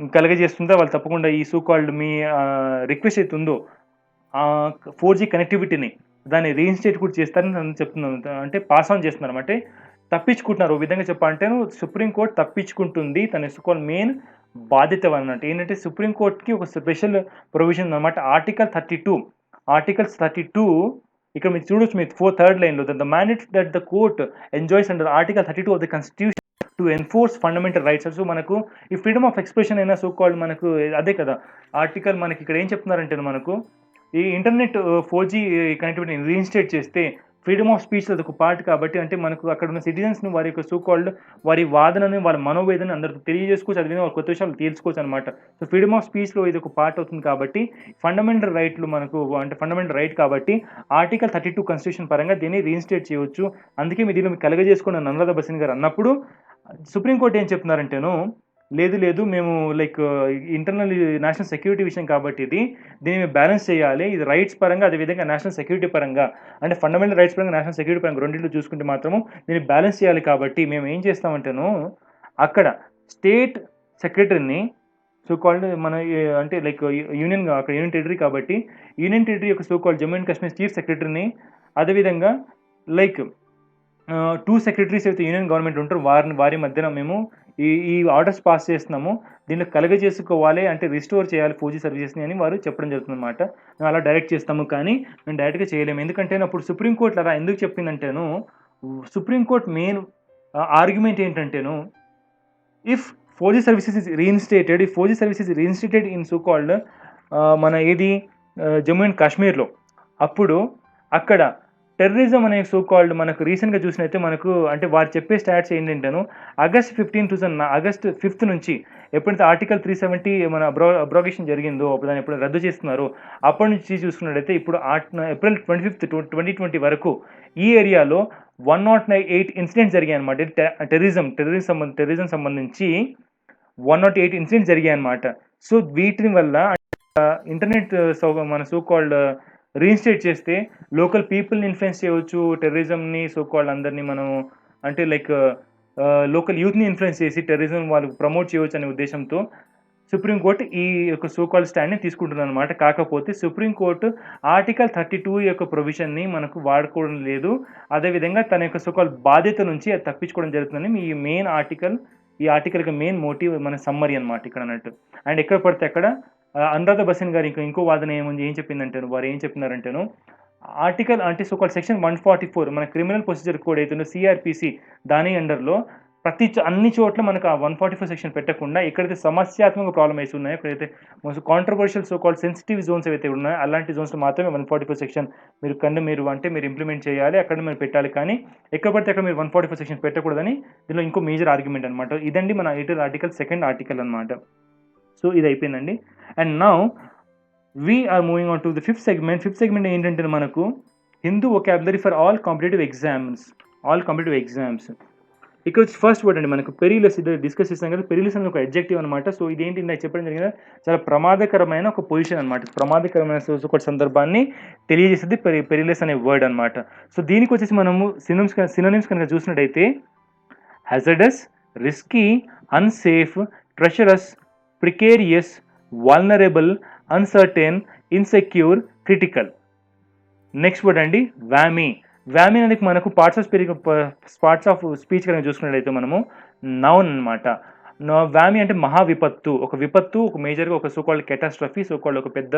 కలగజేస్తుంటే వాళ్ళు తప్పకుండా ఈ సోకాల్డ్ మీ రిక్వెస్ట్ అయితే ఉందో 4G కనెక్టివిటీని దాన్ని రీఇన్‌స్టేట్ కూడా చేస్తారని నేను చెప్తున్నాను. అంటే పాస్ ఆన్ చేస్తున్నారు. అంటే తప్పించుకుంటున్నారు. ఓ విధంగా చెప్పాలంటే సుప్రీం కోర్ట్ తప్పించుకుంటుంది. తన సో మెయిన్ బాధ్యత అన్నట్టు. ఏంటంటే సుప్రీం కోర్ట్‌కి ఒక స్పెషల్ ప్రొవిజన్ ఉందన్నమాట. ఆర్టికల్ 32 ఆర్టికల్స్ 32 ఇక్కడ మీరు చూడొచ్చు మీరు థర్డ్ లైన్‌లో the mandate that the court enjoys under article 32 of the constitution to enforce fundamental rights. So మనకు ఈ ఫ్రీడమ్ ఆఫ్ ఎక్స్‌ప్రెషన్ అయినా సో కాల్డ్ మనకు అదే కదా! ఆర్టికల్ మనకి ఇక్కడ ఏం చెప్తున్నారంటే మనకు ఈ ఇంటర్నెట్ 4G కనెక్టివిటీని రీఇన్‌స్టేట్ చేస్తే ఫ్రీడమ్ ఆఫ్ స్పీచ్ అదొక పార్ట్ కాబట్టి అంటే మనకు అక్కడ ఉన్న సిటిజన్స్‌ని వారి యొక్క సో కాల్డ్ వారి వాదనని, వాళ్ళ మనోవేదనని అందరికి తెలియజేసుకోవచ్చు. అదేవిధంగా వాళ్ళ కొత్త విషయాలు తెలుసుకోవచ్చు అనమాట. సో ఫ్రీడమ్ ఆఫ్ స్పీచ్‌లో ఇది ఒక పార్ట్ అవుతుంది కాబట్టి ఫండమెంటల్ రైట్లు మనకు అంటే ఫండమెంటల్ రైట్ కాబట్టి ఆర్టికల్ 32 కాన్స్టిట్యూషన్ పరంగా దీన్ని రీఇన్‌స్టేట్ చేయవచ్చు. అందుకే మీరు దీనిలో కలగజేసుకున్న అనురాధ బసిన్ గారు అన్నప్పుడు సుప్రీం కోర్ట్ ఏం చెప్తున్నారంటేను లేదు మేము ఇంటర్నల్ నేషనల్ సెక్యూరిటీ విషయం కాబట్టి దీన్ని బ్యాలెన్స్ చేయాలి. ఇది రైట్స్ పరంగా అదేవిధంగా నేషనల్ సెక్యూరిటీ పరంగా అంటే ఫండమెంటల్ రైట్స్ పరంగా నేషనల్ సెక్యూరిటీ పరంగా రెండింటిలో చూసుకుంటే మాత్రము దీన్ని బ్యాలెన్స్ చేయాలి కాబట్టి మేము ఏం చేస్తామంటేను అక్కడ స్టేట్ సెక్రటరీని సో కాల్డ్ మన అంటే యూనియన్ అక్కడ యూనియన్ టెరిటరీ కాబట్టి యూనియన్ టెరిటరీ యొక్క so called Jammu and Kashmir chief సెక్రటరీని అదేవిధంగా 2 సెక్రటరీస్ అయితే యూనియన్ గవర్నమెంట్ ఉంటారు వారి మధ్యన మేము ఈ ఆర్డర్స్ పాస్ చేస్తున్నాము. దీన్ని కలగజేసుకోవాలి అంటే రిస్టోర్ చేయాలి 4G సర్వీసెస్‌ని అని వారు చెప్పడం జరుగుతుందన్నమాట. మేము అలా డైరెక్ట్ చేస్తాము కానీ మేము డైరెక్ట్‌గా చేయలేము. ఎందుకంటే అప్పుడు సుప్రీం కోర్ట్ అలా ఎందుకు చెప్పిందంటేను సుప్రీం కోర్ట్ మెయిన్ ఆర్గ్యుమెంట్ ఏంటంటేను if 4G services is reinstated if 4G service is reinstated in so called మన జమ్మూ అండ్ కాశ్మీర్‌లో అప్పుడు అక్కడ టెర్రరిజం అనే సో కాల్డ్ మనకు రీసెంట్‌గా చూసినైతే మనకు అంటే వారు చెప్పే స్టాట్స్ ఏంటంటేను ఆగస్ట్ 5th నుంచి ఎప్పుడైతే ఆర్టికల్ 370 మన అబ్రోగేషన్ జరిగిందో దాన్ని ఎప్పుడు రద్దు చేస్తున్నారో అప్పటి నుంచి చూసుకున్నట్టయితే ఇప్పుడు ఏప్రిల్ 25th 2020 వరకు ఈ ఏరియాలో 108 ఇన్సిడెంట్స్ జరిగాయన్నమాట. టెర్రరిజం సంబంధించి 108 ఇన్సిడెంట్స్ జరిగాయన్నమాట. సో వీటిని వల్ల ఇంటర్నెట్ మన సో కాల్డ్ రీఇన్‌స్టేట్ చేస్తే లోకల్ పీపుల్‌ని ఇన్‌ఫ్లుయెన్స్ చేయవచ్చు. టెర్రరిజంని సో కాల్డ్ అందరిని మనం అంటే లోకల్ యూత్‌ని ఇన్‌ఫ్లుయెన్స్ చేసి టెర్రరిజం వాళ్ళు ప్రమోట్ చేయవచ్చు అనే ఉద్దేశంతో సుప్రీం కోర్ట్ ఈ యొక్క సో కాల్డ్ స్టాండ్‌ని తీసుకుంటుందన్నమాట. కాకపోతే సుప్రీం కోర్ట్ ఆర్టికల్ 32 యొక్క ప్రొవిజన్‌ని మనకు వాడుకోవడం లేదు. అదేవిధంగా తన యొక్క సో కాల్డ్ బాధ్యత నుంచి అది తప్పించుకోవడం జరుగుతుందని ఈ ఆర్టికల్ యొక్క మెయిన్ మోటివ్ మన సమ్మరీ అన్నమాట ఇక్కడ అన్నట్టు. అండ్ ఎక్కడ పడితే అక్కడ అనురాధ బసిన్ గారు ఇంకో వాదన ఏం చెప్పిందంటేను వారు ఏం చెప్పినారంటేను ఆర్టికల్ అంటే సో కాల్డ్ సెక్షన్ 144 మన క్రిమినల్ ప్రొసీజర్ కోడ్ ఏదైతుందో సిఆర్పిసి దాని అండర్‌లో అన్ని చోట్ల మనకు ఆ 144 సెక్షన్ పెట్టకుండా ఎక్కడైతే సమస్యాత్మక ప్రాబ్లమ్స్ ఉన్నాయో ఎక్కడైతే most controversial so called sensitive zones ఏవైతే ఉన్నాయో అలాంటి జోన్స్‌లో మాత్రమే 144 సెక్షన్ మీరు ఇంప్లిమెంట్ చేయాలి. అక్కడ మీరు పెట్టాలి. కానీ ఎక్కడ పడితే అక్కడ మీరు 144 సెక్షన్ పెట్టకూడదని దీనిలో ఇంకో మేజర్ ఆర్గ్యుమెంట్ అన్నమాట. ఇదండి మన ఆర్టికల్ సెకండ్ ఆర్టికల్ అన్నమాట. సో ఇది అయిపోయిందండి. And now we are moving on to the fifth segment ఏంటంటే మనకు Hindu vocabulary for all competitive exams. ఇక్కడ వచ్చి ఫస్ట్ వర్డ్ అండి మనకు పెరిలస్ ఇది డిస్కస్ చేస్తాం కదా. పెరిలస్ అనేది ఒక అడ్జెక్టివ్ అనమాట. సో ఇదేంటి నాకు చెప్పడం జరిగింది చాలా ప్రమాదకరమైన ఒక పొజిషన్ అనమాట. ప్రమాదకరమైన ఒక సందర్భాన్ని తెలియజేసేది పెరిలస్ అనే వర్డ్ అనమాట. సో దీనికి వచ్చేసి మనము సినోనిమ్స్ కనుక చూసినట్టయితే hazardous, risky, unsafe, treacherous, precarious, vulnerable, uncertain, insecure, critical. Next word అండి వామీ అనేది మనకు పార్ట్స్ ఆఫ్ స్పీచ్ కనుక చూసుకున్నట్లయితే మనము నౌన్ అనమాట. వామీ అంటే మహా విపత్తు, ఒక మేజర్గా ఒక so called catastrophe, so called ఒక పెద్ద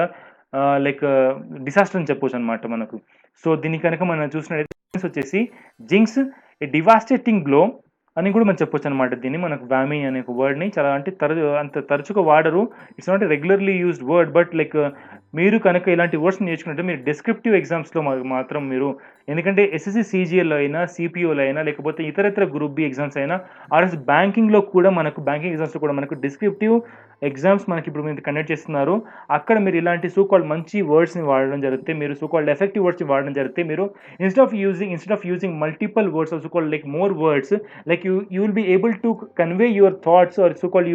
డిసాస్టర్ అని చెప్పొచ్చు అనమాట మనకు. సో దీన్ని కనుక మనం చూసినట్లయితే వచ్చేసి జింక్స్, ఏ డివాస్టేటింగ్ బ్లో అని కూడా మనం చెప్పొచ్చు అనమాట. దీన్ని మనకు వామీ అనే ఒక వర్డ్ని చాలా అంటే అంత తరచుగా వాడరు. It's not regularly used word. But మీరు కనుక ఇలాంటి వర్డ్స్ నేర్చుకుంటే మీరు డిస్క్రిప్టివ్ ఎగ్జామ్స్లో మాత్రం మీరు ఎందుకంటే ఎస్ఎస్సి సిజిఎల్లో అయినా సిపిఓలో అయినా లేకపోతే ఇతరత్ర గ్రూప్ బి ఎగ్జామ్స్ అయినా ఆర్ఎస్ బ్యాంకింగ్ ఎగ్జామ్స్లో కూడా మనకు డిస్క్రిప్టివ్ ఎగ్జామ్స్ మనకి ఇప్పుడు మీరు కండక్ట్ చేస్తున్నారు. అక్కడ మీరు ఇలాంటి సో కాల్డ్ మంచి వర్డ్స్ని వాడడం జరిగితే మీరు సో కాల్డ్ ఎఫెక్టివ్ వర్డ్స్ని వాడడం జరిగితే మీరు instead of using multiple words so called more words you will be able to convey your thoughts or so called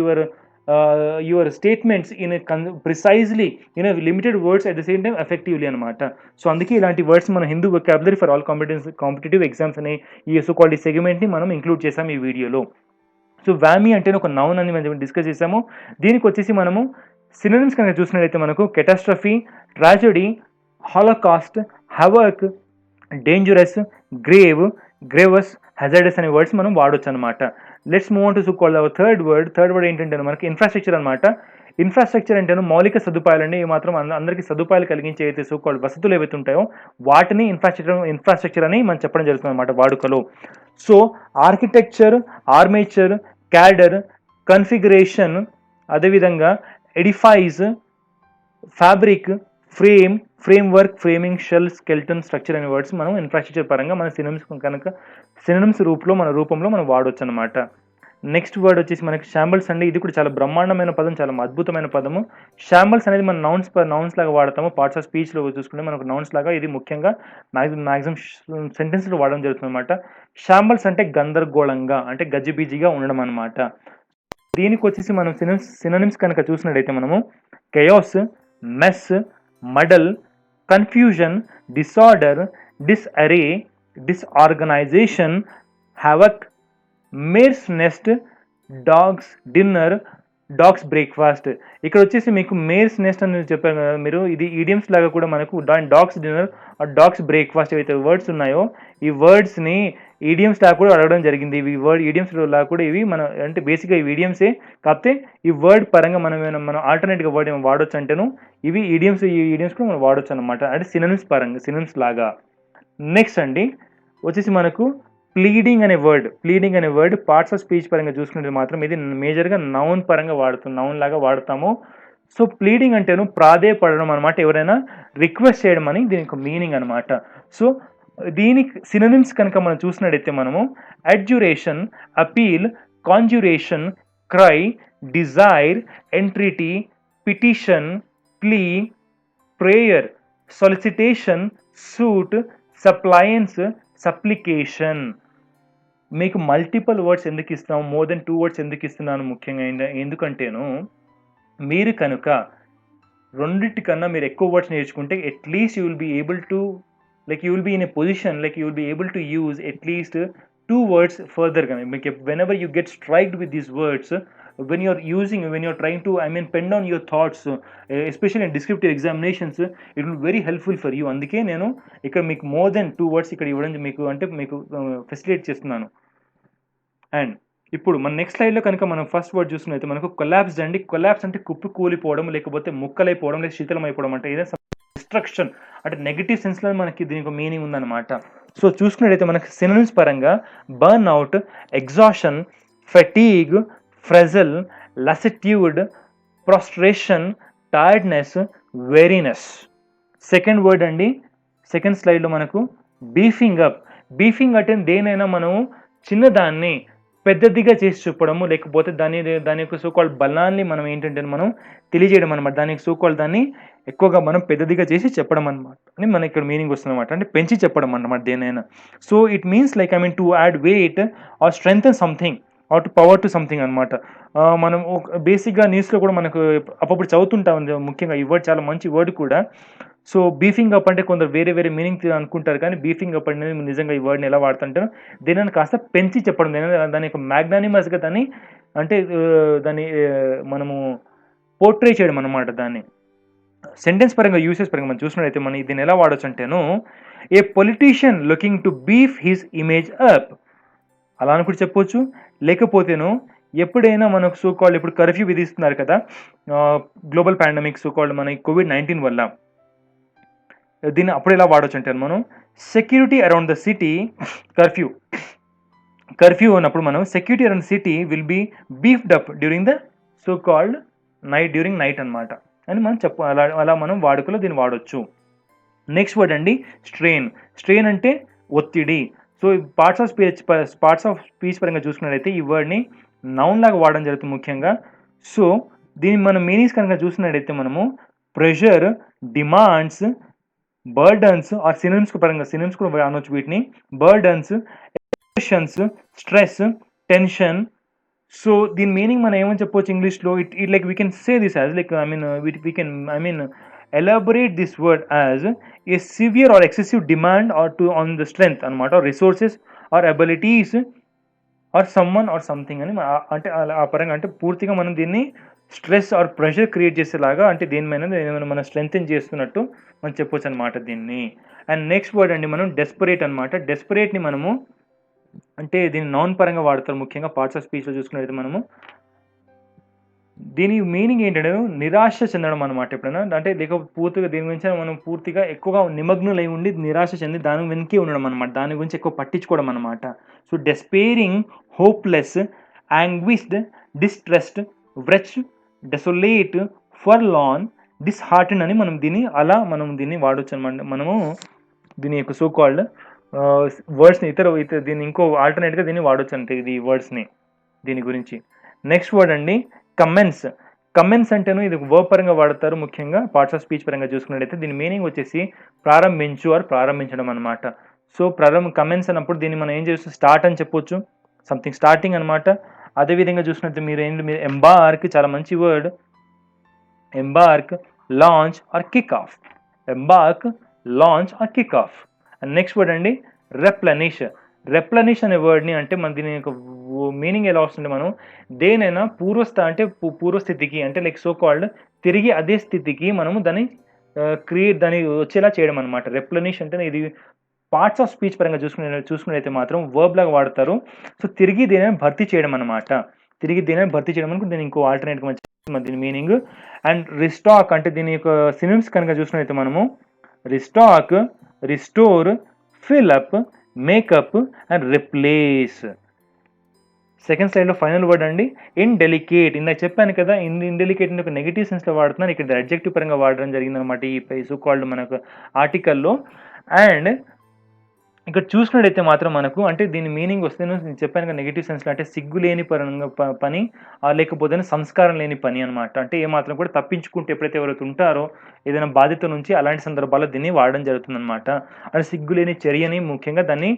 your statements in a precisely in a limited words at the same time effectively అనమాట. So అందుకే ఇలాంటి words మన Hindu vocabulary for all competitive exams అనే ఈ so called సెగ్మెంట్ని మనం include చేసాం ఈ వీడియోలో. సో వామీ అంటే ఒక నౌన్ అని మనం డిస్కస్ చేసాము. దీనికి వచ్చేసి మనము సినోనిమ్స్ కనుక చూసినట్లయితే మనకు catastrophe, tragedy, holocaust, havoc, dangerous, grave, grievous, hazardous అనే వర్డ్స్ మనం వాడొచ్చు అనమాట. Let's move on to so called our third word ఏంటంటే మనకి ఇన్ఫ్రాస్ట్రక్చర్ అనమాట. ఇన్ఫ్రాస్ట్రక్చర్ అంటేను మౌలిక సదుపాయాలండి. ఇవి మాత్రం అందరికీ సదుపాయాలు కలిగించే అయితే సో కాల్డ్ వసతులు ఏవైతే ఉంటాయో వాటిని ఇన్ఫ్రాస్ట్రక్చర్ అని మనం చెప్పడం జరుగుతుంది అనమాట వాడుకలో. So architecture, armature, cadre, configuration, అదేవిధంగా edifice, fabric, frame, framework, framing, shell, skeleton, structure అనే వర్డ్స్ మనం ఇన్ఫ్రాస్ట్రక్చర్ పరంగా మన సినోనిమ్స్ రూపంలో మనం వాడవచ్చు అనమాట. నెక్స్ట్ వర్డ్ వచ్చేసి మనకి షాంబల్స్ అండి. ఇది కూడా చాలా బ్రహ్మాండమైన పదం, చాలా అద్భుతమైన పదము. షాంబల్స్ అనేది మనం నౌన్స్ లాగా వాడతాము. పార్ట్స్ ఆఫ్ స్పీచ్లో చూసుకుంటే మనకు నౌన్స్ లాగా ఇది ముఖ్యంగా మ్యాక్సిమం సెంటెన్స్లో వాడడం జరుగుతుంది అనమాట. షాంబల్స్ అంటే గందరగోళంగా, అంటే గజిబిజిగా ఉండడం అనమాట. దీనికి వచ్చేసి మనం సినోనిమ్స్ కనుక చూసినట్టయితే మనము chaos, mess, muddle, confusion, disorder, disarray, disorganisation, havoc, mare's nest, dog's dinner, dog's breakfast. ఇక్కడ వచ్చేసి మీకు మేర్స్ నెస్ట్ అని చెప్పాను కదా మీరు, ఇది ఈడియమ్స్ లాగా కూడా మనకు డాగ్స్ డిన్నర్, డాగ్స్ బ్రేక్ఫాస్ట్ ఏవైతే వర్డ్స్ ఉన్నాయో ఈ వర్డ్స్ని ఈడియమ్స్ లాగా కూడా అడగడం జరిగింది. ఇవి ఈడియమ్స్ లాగా కూడా ఇవి మన అంటే బేసిక్గా ఇవి ఈడియమ్సే, కాకపోతే ఈ వర్డ్ పరంగా మనం ఆల్టర్నేట్గా వర్డ్ ఏమైనా వాడొచ్చు అంటేను ఇవి ఈడియమ్స్ కూడా మనం వాడొచ్చు అనమాట, అంటే సినోనిమ్స్ లాగా. నెక్స్ట్ అండి వచ్చేసి మనకు ప్లీడింగ్ అనే వర్డ్ పార్ట్స్ ఆఫ్ స్పీచ్ పరంగా చూసుకుంటే మాత్రం ఇది మేజర్గా నౌన్ పరంగా నౌన్ లాగా వాడతాము. సో ప్లీడింగ్ అంటేను ప్రాధేయపడడం అనమాట, ఎవరైనా రిక్వెస్ట్ చేయడం అని దీనికి మీనింగ్ అనమాట. సో దీనికి సినోనిమ్స్ కనుక మనం చూసినట్టయితే మనము adjuration, appeal, conjuration, cry, desire, entreaty, petition, plea, prayer, solicitation, suit, suppliance, supplication. మీకు మల్టిపుల్ వర్డ్స్ ఎందుకు ఇస్తాము, మోర్ దెన్ 2 వర్డ్స్ ఎందుకు ఇస్తున్నాను ముఖ్యంగా ఎందుకంటేను మీరు కనుక రెండింటికన్నా మీరు ఎక్కువ వర్డ్స్ నేర్చుకుంటే at least you will be able to you will be in a position you will be able to use at least 2 words further. Whenever you get striked with these words, when you're trying to pen down your thoughts, especially in descriptive examinations, it will be very helpful for you. అందుకే నేను ఇక్కడ మీకు more than 2 words ఇక్కడ ఇవ్వడం మీకు facilitate చేస్తున్నాను. And ఇప్పుడు మన నెక్స్ట్ స్లైడ్లో కనుక మనం ఫస్ట్ వర్డ్ చూసుకున్నైతే మనకు కొలాప్స్ అండి. కొలాప్స్ అంటే కుప్పి కూలిపోవడం, లేకపోతే ముక్కలైపోవడం, లేదా శీతలమైపోవడం, అంటే ఏదైనా డిస్ట్రక్షన్, అంటే నెగిటివ్ సెన్స్లో మనకి దీనికి మీనింగ్ ఉందన్నమాట. సో చూసుకున్నట్టయితే మనకి సినోనిమ్స్ పరంగా burn out, exhaustion, fatigue, frazzle, lassitude, prostration, tiredness, weariness. Second word అండి, సెకండ్ స్లైడ్లో మనకు బీఫింగ్ అప్. బీఫింగ్ అంటే దేనైనా మనం చిన్నదాన్ని పెద్దదిగా చేసి చెప్పడము, లేకపోతే దాని యొక్క సోకాల్డ్ బలాన్ని మనం ఏంటంటే మనం తెలియజేయడం అనమాట. దానికి సోకాల్డ్ దాన్ని ఎక్కువగా మనం పెద్దదిగా చేసి చెప్పడం అనమాట అని మనకి ఇక్కడ మీనింగ్ వస్తుంది అనమాట, అంటే పెంచి చెప్పడం అన్నమాట దేనైనా. So it means to add weight or strengthen something or to power to something అనమాట. మనం బేసిక్గా న్యూస్లో కూడా మనకు అప్పుడు చదువుతుంటాం, ముఖ్యంగా ఈ వర్డ్ చాలా మంచి వర్డ్ కూడా. సో బీఫింగ్ అప్ అంటే కొందరు వేరే మీనింగ్ అనుకుంటారు, కానీ బీఫింగ్ అప్ అనేది నిజంగా ఈ వర్డ్ని ఎలా వాడుతుంటారు, దీనిని కాస్త పెంచి చెప్పడం, దాని యొక్క మ్యాగ్నానిమస్గా దాన్ని దాన్ని మనము పోర్ట్రే చేయడం అనమాట. దాన్ని సెంటెన్స్ పరంగా యూసెస్ పరంగా మనం చూసినట్టయితే మనం దీన్ని ఎలా వాడచ్చు అంటేను, a politician looking to beef his image up అలా అని కూడా చెప్పొచ్చు. లేకపోతేను ఎప్పుడైనా మనకు సోకాల్డ్ ఇప్పుడు కర్ఫ్యూ విధిస్తున్నారు కదా, గ్లోబల్ పాండమిక్ సోకాల్డ్ మన COVID-19 వల్ల, దీన్ని అప్పుడు ఎలా వాడచ్చు అంటే మనం security around the city, curfew ఉన్నప్పుడు మనం security around city will be beefed up during the so called night అనమాట అని మనం అలా మనం వాడుకలో దీన్ని వాడచ్చు. నెక్స్ట్ వర్డ్ అండి స్ట్రెయిన్ అంటే ఒత్తిడి. సో పార్ట్స్ ఆఫ్ స్పీచ్ పరంగా చూసుకున్నట్లయితే ఈ వర్డ్ని నౌన్ లాగా వాడడం జరుగుతుంది ముఖ్యంగా. సో దీని మన మీనింగ్స్ కనుక చూసినట్టయితే మనము pressure, demands, burdens or synonyms కూడా అనొచ్చు వీటిని. Burdens, emotions, stress, tension. So దీని మీనింగ్ మనం ఏమని చెప్పవచ్చు ఇంగ్లీష్లో, it like we can say this as elaborate this word as a severe or excessive demand on the strength అనమాట, resources or abilities or someone or something అని అంటే ఆ పరంగా అంటే పూర్తిగా మనం దీన్ని స్ట్రెస్ ఆర్ ప్రెషర్ క్రియేట్ చేసేలాగా, అంటే దేనిమైనా మనం స్ట్రెంగ్తెన్ చేస్తున్నట్టు మనం చెప్పొచ్చు అనమాట దీన్ని. అండ్ నెక్స్ట్ వర్డ్ అండి మనం డెస్పరేట్ అనమాట. డెస్పరేట్ని మనము అంటే దీన్ని నౌన్ పరంగా వాడతారు, ముఖ్యంగా పార్ట్స్ ఆఫ్ స్పీచ్లో చూసుకున్నట్లయితే మనము. దీని మీనింగ్ ఏంటంటే నిరాశ చెందడం అనమాట. ఎప్పుడైనా అంటే పూర్తిగా దీని గురించి మనం పూర్తిగా ఎక్కువగా నిమగ్నులై ఉండి నిరాశ చెంది దాని వెనకే ఉండడం అనమాట, దాని గురించి ఎక్కువ పట్టించుకోవడం అనమాట. So డెస్పేరింగ్, hopeless, anguished, distressed, వ్రెచ్, desolate, ఫర్లాన్, డిస్హార్టన్ అని మనం దీన్ని వాడొచ్చు అనమాట. మనము దీని యొక్క సో కాల్డ్ వర్డ్స్ని ఇతర దీన్ని ఇంకో ఆల్టర్నేట్గా దీన్ని వాడొచ్చు అంటే ఇది వర్డ్స్ని దీని గురించి. నెక్స్ట్ వర్డ్ అండి కమెన్స్. కమెన్స్ అంటేను ఇది వర్బ్ పరంగా వాడతారు, ముఖ్యంగా పార్ట్స్ ఆఫ్ స్పీచ్ పరంగా చూసుకున్నట్లయితే దీని మీనింగ్ వచ్చేసి ప్రారంభించు ఆర్ ప్రారంభించడం అనమాట. సో కమెన్స్ అన్నప్పుడు దీన్ని మనం ఏం చేస్తాం, స్టార్ట్ అని చెప్పొచ్చు, సంథింగ్ స్టార్టింగ్ అనమాట. అదేవిధంగా చూసినట్టు మీరు ఎంబార్క్, చాలా మంచి word, embark, launch or kick off. Embark, launch or kick off. And next word అండి రెప్లెనిష్. రెప్లెనిష్ అనే వర్డ్ని అంటే మన దీని యొక్క మీనింగ్ ఎలా వస్తుంది, మనం దేనైనా పూర్వస్థితికి అంటే లైక్ సో కాల్డ్ తిరిగి అదే స్థితికి మనము దాన్ని దాన్ని వచ్చేలా చేయడం అనమాట. రెప్లెనిష్ అంటే ఇది పార్ట్స్ ఆఫ్ స్పీచ్ పరంగా చూసుకునేదైతే మాత్రం వర్బ్ లాగా వాడతారు. సో తిరిగి దీనిని భర్తీ చేయడం అనమాట. తిరిగి దీనిని భర్తీ చేయడం అనుకో దీని ఇంకో ఆల్టర్నేట్గా దీని మీనింగ్. అండ్ రిస్టాక్ అంటే దీని యొక్క సినిమ్స్ కనుక చూసినట్లయితే మనము restock, restore, fill up, makeup and replace. Second స్లైడ్లో ఫైనల్ వర్డ్ అండి ఇండెలికేట్. ఇందాక చెప్పాను కదా, ఇండెలికేట్ ఒక నెగిటివ్ సెన్స్లో వాడుతున్నాను, ఇక్కడ అడ్జెక్టివ్ పరంగా వాడడం జరిగింది అనమాట ఈ సో కాల్డ్ మనకు ఆర్టికల్లో. అండ్ ఇక్కడ చూసినట్టయితే మాత్రం మనకు అంటే దీని మీనింగ్ వస్తే నేను చెప్పాను కదా నెగిటివ్ సెన్స్లో, అంటే సిగ్గు లేని పని లేకపోతే సంస్కారం లేని పని అనమాట. అంటే ఏమాత్రం కూడా తప్పించుకుంటే ఎప్పుడైతే ఎవరైతే ఉంటారో ఏదైనా బాధ్యత నుంచి అలాంటి సందర్భాల్లో దీన్ని వాడడం జరుగుతుంది అనమాట. అంటే సిగ్గు లేని చర్యని ముఖ్యంగా దాన్ని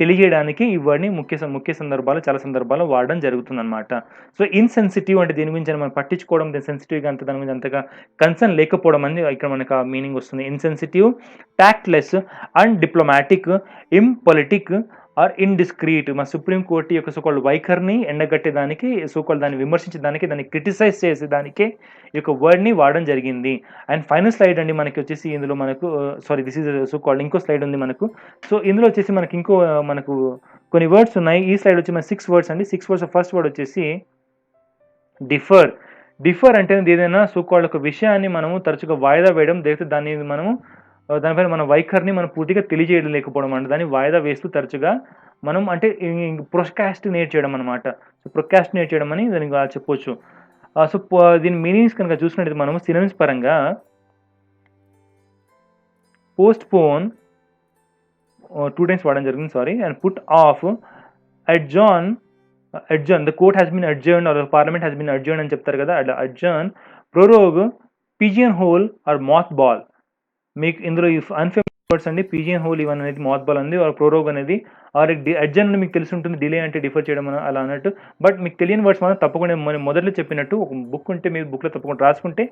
తెలియజేయడానికి ఈ వర్డ్ని ముఖ్య సందర్భాలు చాలా సందర్భాల్లో వాడడం జరుగుతుంది అనమాట. సో ఇన్సెన్సిటివ్ అంటే దీని గురించి మనం పట్టించుకోవడం, సెన్సిటివ్గా అంత దాని గురించి అంతగా కన్సర్న్ లేకపోవడం అని ఇక్కడ మనకు ఆ మీనింగ్ వస్తుంది. Insensitive, tactless, undiplomatic, impolitic or indiscreet. మన సుప్రీంకోర్టు యొక్క సోకాల్డ్ వైఖరిని ఎండగట్టేదానికి, సోకాల్డ్ దాన్ని విమర్శించడానికి, దాన్ని క్రిటిసైజ్ చేసేదానికే ఈ యొక్క వర్డ్ని వాడడం జరిగింది. అండ్ ఫైనల్ స్లైడ్ అండి మనకి వచ్చేసి ఇందులో మనకు దిస్ ఈజ్ సోకాల్డ్ ఇంకో స్లైడ్ ఉంది మనకు. సో ఇందులో వచ్చేసి మనకు కొన్ని వర్డ్స్ ఉన్నాయి. ఈ స్లైడ్ వచ్చి మన 6 వర్డ్స్ అండి. 6 వర్డ్స్ ఫస్ట్ వర్డ్ వచ్చేసి డిఫర్. డిఫర్ అంటే ఏదైనా సోకాల్డ్ ఒక విషయాన్ని మనము తరచుగా వాయిదా వేయడం, లేకపోతే దానిపైన మన వైఖరిని మనం పూర్తిగా తెలియజేయడం లేకపోవడం అంటే దాన్ని వాయిదా వేస్తూ తరచుగా మనం అంటే ప్రొకాస్టినేట్ చేయడం అనమాట. సో ప్రొకాస్టినేట్ చేయడం అని దానికి చెప్పొచ్చు. సో దీని మీనింగ్స్ కనుక చూసినట్టు మనము సినోనిమ్స్ పరంగా పోస్ట్ పోన్ 2 టైమ్స్ వాడడం జరిగింది, sorry. And put off, adjourn, the court has been adjourn or parliament has been adjourn అని చెప్తారు కదా, adjourn, prorogue, pigeon hole or moth ball. మీకు ఇందులో ఈ అన్ఫేమస్ వర్డ్స్ అండి, పిజియన్ హోల్ ఇవన్ అనేది మాత్ బాల్ ఉంది, ప్రొరోగ్ అనేది, ఆర్ అడ్జర్న్ మీకు తెలిసి ఉంటుంది, డిలే అంటే డిఫర్ చేయడం అలా అన్నట్టు. బట్ మీకు తెలియని వర్డ్స్ మాత్రం తప్పకుండా మనం మొదట్లో చెప్పినట్టు ఒక బుక్ ఉంటే మీరు బుక్లో తప్పకుండా రాసుకుంటే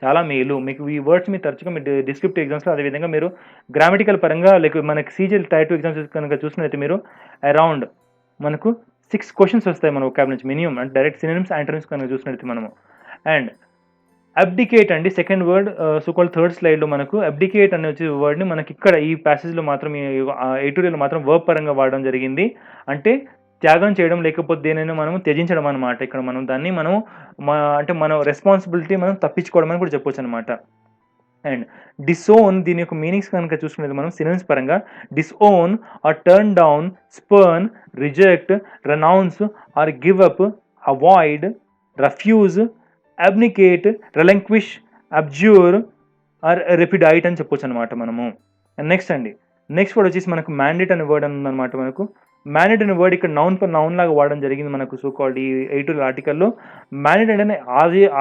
చాలా మేలు. మీకు ఈ వర్డ్స్ మీరు తరచుగా మీరు డిస్క్రిప్టివ్ ఎగ్జామ్స్లో, అదేవిధంగా మీరు గ్రామటికల్ పరంగా లేక మనకి సీజీఎల్ టైర్ 2 ఎగ్జామ్స్ కనుక చూసినట్లయితే మీరు అరౌండ్ మనకు 6 క్వశ్చన్స్ వస్తాయి మన ఒకాబ్ నుంచి మినిమం, అంటే డైరెక్ట్ సినోనిమ్స్, యాంటోనిమ్స్ కనుక చూసినట్లయితే మనము. అండ్ అబ్డికేట్ అండి సెకండ్ వర్డ్, సోకాల్డ్ థర్డ్ స్లైడ్లో మనకు అబ్డికేట్ అనే వచ్చే వర్డ్ని మనకి ఇక్కడ ఈ ప్యాసేజ్లో మాత్రం ఎడిటోరియల్లో మాత్రం వర్బ్ పరంగా వాడడం జరిగింది. అంటే త్యాగం చేయడం, లేకపోతే దేనైనా మనం త్యజించడం అనమాట. ఇక్కడ మనం దాన్ని అంటే మన రెస్పాన్సిబిలిటీ మనం తప్పించుకోవడం అని కూడా చెప్పొచ్చు అనమాట. అండ్ డిసోన్, దీని యొక్క మీనింగ్స్ కనుక చూసుకునేది మనం సినోనిమ్స్ పరంగా disown or turn down, spurn, reject, renounce or give up, avoid, refuse, abnegate, relinquish, abjure or repudiate అని చెప్పొచ్చు అనమాట మనము. అండ్ నెక్స్ట్ వర్డ్ వచ్చేసి మనకు మ్యాండేట్ అనే వర్డ్ అని ఉందన్నమాట. మనకు మ్యాండేట్ అనే వర్డ్ ఇక్కడ నౌన్ లాగా వాడడం జరిగింది మనకు సోకాల్డ్ ఈ 8 ఆర్టికల్లో. మ్యాండేట్ అంటే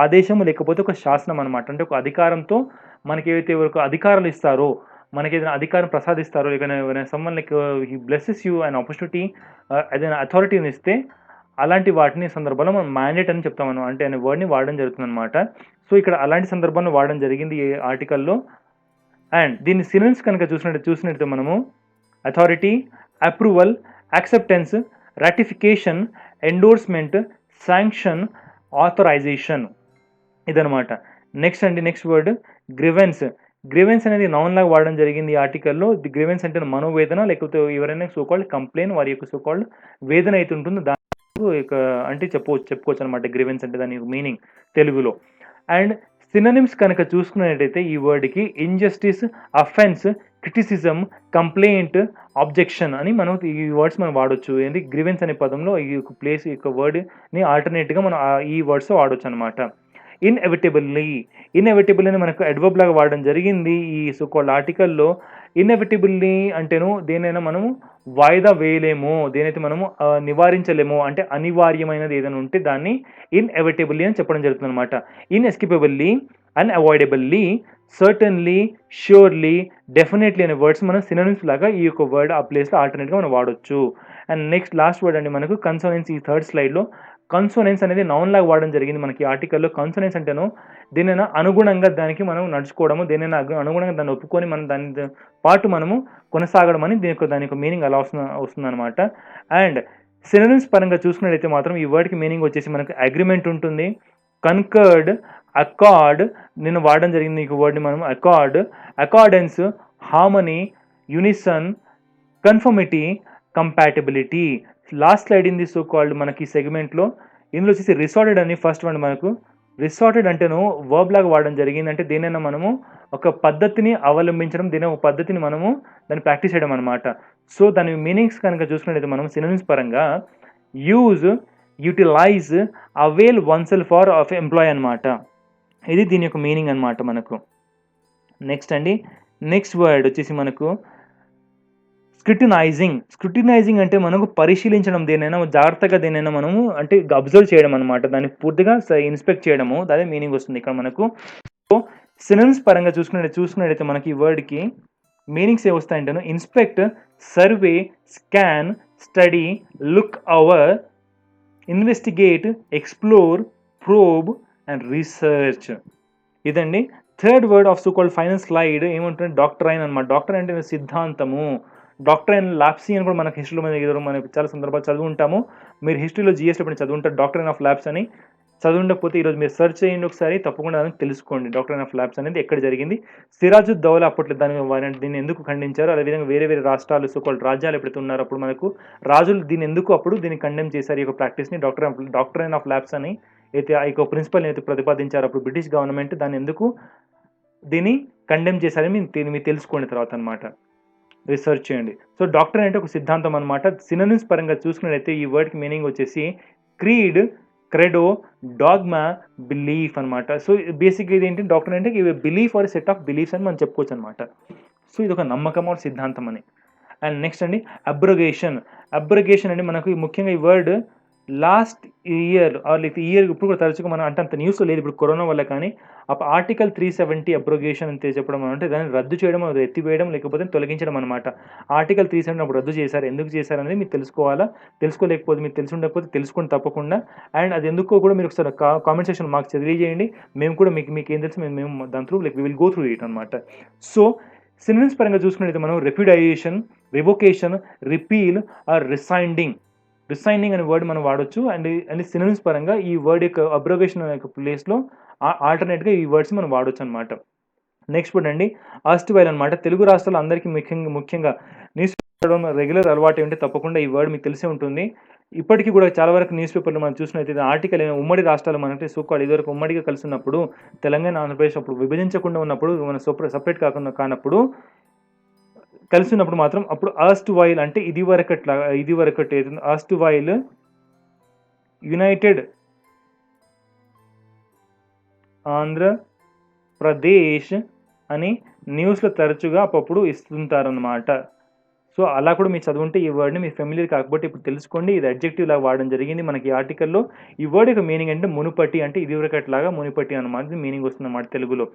ఆదేశం లేకపోతే ఒక శాసనం అనమాట. అంటే ఒక అధికారంతో మనకి ఏవైతే ఒక అధికారాలు ఇస్తారో, మనకి ఏదైనా అధికారం ప్రసాదిస్తారో, లేకపోతే someone like he blesses you and opportunity, ఏదైనా అథారిటీని ఇస్తే అలాంటి వాటిని సందర్భంలో మనం మ్యాండేట్ అని చెప్తాం అంటే అనే వర్డ్ని వాడడం జరుగుతుంది అనమాట. సో ఇక్కడ అలాంటి సందర్భంలో వాడడం జరిగింది ఈ ఆర్టికల్లో. అండ్ దీన్ని సినోనిమ్స్ కనుక చూసినట్టు మనము authority, approval, acceptance, ratification, endorsement, sanction, authorisation ఇదనమాట. Next word grievance. గ్రీవెన్స్ అనేది నౌన్ లాగా వాడడం జరిగింది ఈ ఆర్టికల్‌లో. ది గ్రీవెన్స్ అంటే మనోవేదన లేకపోతే ఎవరైనా సో కాల్డ్ కంప్లెయిన్ వారి యొక్క సో కాల్డ్ వేదన అయితే ఉంటుందో ఇక అంటే చెప్పుకోవచ్చనమాట గ్రీవెన్స్ అంటే దాని మీనింగ్ తెలుగులో. అండ్ సినోనిమ్స్ కనుక చూసుకున్నట్టయితే ఈ వర్డ్‌కి injustice, offence, criticism, complaint, objection అని మనం ఈ వర్డ్స్ మనం వాడొచ్చు. ఏంది గ్రీవెన్స్ అనే పదంలో ఈ యొక్క ప్లేస్ ఈ యొక్క వర్డ్‌ని ఆల్టర్‌నేట్‌గా మనం ఈ వర్డ్స్ వాడొచ్చనమాట. ఇన్‌ఎవిటబుల్ అని మనకు అడ్వర్బ్ లాగా వాడడం జరిగింది ఈ సో కాల్డ్ ఆర్టికల్‌లో. ఇన్‌ఎవిటబుల్లీ అంటేను దేన్నైనా మనము వాయిదా వేయలేము. దేనైతే మనము నివారించలేము. అంటే అనివార్యమైనది ఏదైనా ఉంటే దాన్ని ఇన్‌ఎవిటబుల్లీ అని చెప్పడం జరుగుతుందనమాట. ఇన్‌ఎస్కేపబుల్లీ, అన్‌అవాయిడబుల్లీ, సర్టన్లీ, ష్యూర్లీ, డెఫినెట్లీ అనే వర్డ్స్ మనం సినోనిమ్స్ లాగా ఈ యొక్క వర్డ్ ఆ ప్లేస్‌లో ఆల్టర్‌నేట్‌గా మనం వాడొచ్చు. అండ్ నెక్స్ట్ లాస్ట్ వర్డ్ అండి మనకు కన్సోనెన్స్ ఈ థర్డ్ స్లైడ్‌లో. కన్సోనెన్స్ అనేది నౌన్ లాగా వాడడం జరిగింది మనకి ఈ ఆర్టికల్‌లో. కన్సోనెన్స్ అంటేను దేనైనా అనుగుణంగా దానికి మనం నడుచుకోవడము, దేనైనా అనుగుణంగా దాన్ని ఒప్పుకొని మనం దాని పాటు మనము కొనసాగడం అని దాని యొక్క మీనింగ్ అలా వస్తుందనమాట. అండ్ సినోనిమ్స్ పరంగా చూసుకున్నట్టయితే మాత్రం ఈ వర్డ్‌కి మీనింగ్ వచ్చేసి మనకు అగ్రీమెంట్ ఉంటుంది. కన్కర్డ్, అకార్డ్ నేను వాడడం జరిగింది ఈ వర్డ్‌ని మనం accord, accordance, harmony, Unison, conformity, compatibility. Last slide in the so called మనకి సెగ్మెంట్‌లో ఇందులో వచ్చేసి రిసార్టెడ్ అని ఫస్ట్ వన్ మనకు. రిసార్టెడ్ అంటేను వర్బ్ లాగా వాడడం జరిగింది. అంటే దేనైనా మనము ఒక పద్ధతిని అవలంబించడం, దేని ఒక పద్ధతిని మనము దాన్ని ప్రాక్టీస్ చేయడం అనమాట. సో దాని మీనింగ్స్ కనుక చూసుకున్నట్టయితే మనం సినోనిమ్స్ పరంగా use, utilise, avail oneself for of employ అనమాట. ఇది దీని యొక్క మీనింగ్ అనమాట మనకు. నెక్స్ట్ వర్డ్ వచ్చేసి మనకు స్క్రూటినైజింగ్ అంటే మనకు పరిశీలించడం, దేనైనా జాగ్రత్తగా దేనైనా మనము అంటే అబ్జర్వ్ చేయడం అనమాట. దాన్ని పూర్తిగా ఇన్స్పెక్ట్ చేయడము అదే మీనింగ్ వస్తుంది ఇక్కడ మనకు. సో సినోనిమ్స్ పరంగా చూసుకున్నట్టయితే మనకి ఈ వర్డ్‌కి మీనింగ్స్ ఏమొస్తాయంటేను inspect, survey, scan, study, look over, investigate, explore, probe and research. ఇదండి. Third word of so called final slide ఏమంటే డాక్ట్రైన్ అనమాట. డాక్ట్రైన్ అంటే సిద్ధాంతము. డాక్ట్రైన్ లాప్సీ అని కూడా మనకు హిస్టరీలో మనకు చాలా సందర్భాలు చదువుంటాము. మీరు హిస్టరీలో జీఎస్‌లో ఎప్పుడైనా చదువుంటారు డాక్ట్రైన్ ఆఫ్ లాప్స్ అని. చదువుండకపోతే ఈరోజు మీరు సెర్చ్ చేయండి ఒకసారి, తప్పకుండా దాన్ని తెలుసుకోండి. డాక్ట్రైన్ ఆఫ్ లాప్స్ అనేది ఎక్కడ జరిగింది. సిరాజుద్దౌలా అప్పట్లో దీన్ని ఎందుకు ఖండించారు, అదేవిధంగా వేరే వేరే రాష్ట్రాలు సో కాల్డ్ రాజ్యాలు ఎప్పుడైతే ఉన్నారో అప్పుడు మనకు రాజులు దీన్ని కండెమ్ చేశారు ఈ యొక్క ప్రాక్టీస్‌ని డాక్ట్రైన్ ఆఫ్ లాప్స్ అని అయితే ఆ యొక్క ప్రిన్సిపల్‌ని అయితే ప్రతిపాదించారు అప్పుడు బ్రిటిష్ గవర్నమెంట్ దాన్ని ఎందుకు దీన్ని కండెమ్ చేశారని మీరు తెలుసుకోండి తర్వాత అనమాట. రీసెర్చ్ చేయండి. సో డాక్ట్రైన్ అంటే ఒక సిద్ధాంతం అనమాట. సినోనిమ్స్ పరంగా చూసుకున్నట్టయితే ఈ వర్డ్‌కి మీనింగ్ వచ్చేసి క్రీడ్, క్రెడో, డాగ్మా, బిలీఫ్ అనమాట. సో బేసిక్‌గా ఇదేంటి డాక్ట్రైన్ అంటే belief or set of beliefs అని మనం చెప్పుకోవచ్చు అనమాట. సో ఇదొక నమ్మకం ఆర్ సిద్ధాంతం అని. అండ్ నెక్స్ట్ అండి అబ్రగేషన్ అంటే మనకు ముఖ్యంగా ఈ word last year are like year ఇప్పుడు కూడా తరచుగా మనం అంటే అంత న్యూస్‌లో లేదు ఇప్పుడు కరోనా వల్ల, కానీ ఆర్టికల్ 370 అబ్రోగేషన్ అని చెప్పడం అంటే దాన్ని రద్దు చేయడం, ఎత్తివేయడం లేకపోతే తొలగించడం అనమాట. ఆర్టికల్ 370 అప్పుడు రద్దు చేశారు. ఎందుకు చేశారనేది మీరు తెలుసుకోవాలా. తెలుసుకోలేకపోతే మీకు తెలిసి ఉండకపోతే తెలుసుకోండి తప్పకుండా. అండ్ అది ఎందుకో కూడా మీరు ఒకసారి కామెంట్ సెక్షన్‌లో మాకు తెలియజేయండి. మేము కూడా మీకేం తెలుసు మేము దాని through we will go through it అనమాట. సో సినోనిమ్స్ పరంగా చూసుకున్నట్లయితే మనం repudiation, revocation, repeal or resigning అనే వర్డ్ మనం వాడొచ్చు. అండ్ సినోనిమ్స్ పరంగా ఈ వర్డ్ యొక్క అబ్రోగేషన్ యొక్క ప్లేస్‌లో ఆల్టర్‌నేట్‌గా ఈ వర్డ్స్ మనం వాడొచ్చు అనమాట. నెక్స్ట్ వర్డ్ అండి ఆస్టివైల్ అనమాట. తెలుగు రాష్ట్రాల్లో అందరికీ ముఖ్యంగా న్యూస్ చదవడం రెగ్యులర్ అలవాటు ఉంటే తప్పకుండా ఈ వర్డ్ మీకు తెలిసే ఉంటుంది. ఇప్పటికీ కూడా చాలా వరకు న్యూస్ పేపర్‌లో మనం చూసినట్టయితే ఆర్టికల్ ఉమ్మడి రాష్ట్రాలు మనకి సో కాల్డ్ ఇదివరకు ఉమ్మడిగా కలిసి ఉన్నప్పుడు తెలంగాణ, ఆంధ్రప్రదేశ్ అప్పుడు విభజించకుండా ఉన్నప్పుడు మనం సెపరేట్ కానప్పుడు కలిసి ఉన్నప్పుడు మాత్రం అప్పుడు ఆస్టివైల్ అంటే ఇదివరకటి ఆస్టివైల్ యునైటెడ్ ఆంధ్రప్రదేశ్ అని న్యూస్‌లో తరచుగా అప్పుడప్పుడు ఇస్తుంటారనమాట. సో అలా కూడా మీరు చదువుంటే ఈ వర్డ్‌ని మీకు ఫెమిలియర్ కాకపోతే ఇప్పుడు తెలుసుకోండి. ఇది అడ్జెక్టివ్ లాగా వాడడం జరిగింది మనకి ఈ ఆర్టికల్‌లో. ఈ వర్డ్ యొక్క మీనింగ్ అంటే మునుపటి, అంటే ఇదివరకట్లాగా మునుపటి అన్నమాట మీనింగ్ వస్తుందన్నమాట తెలుగులో.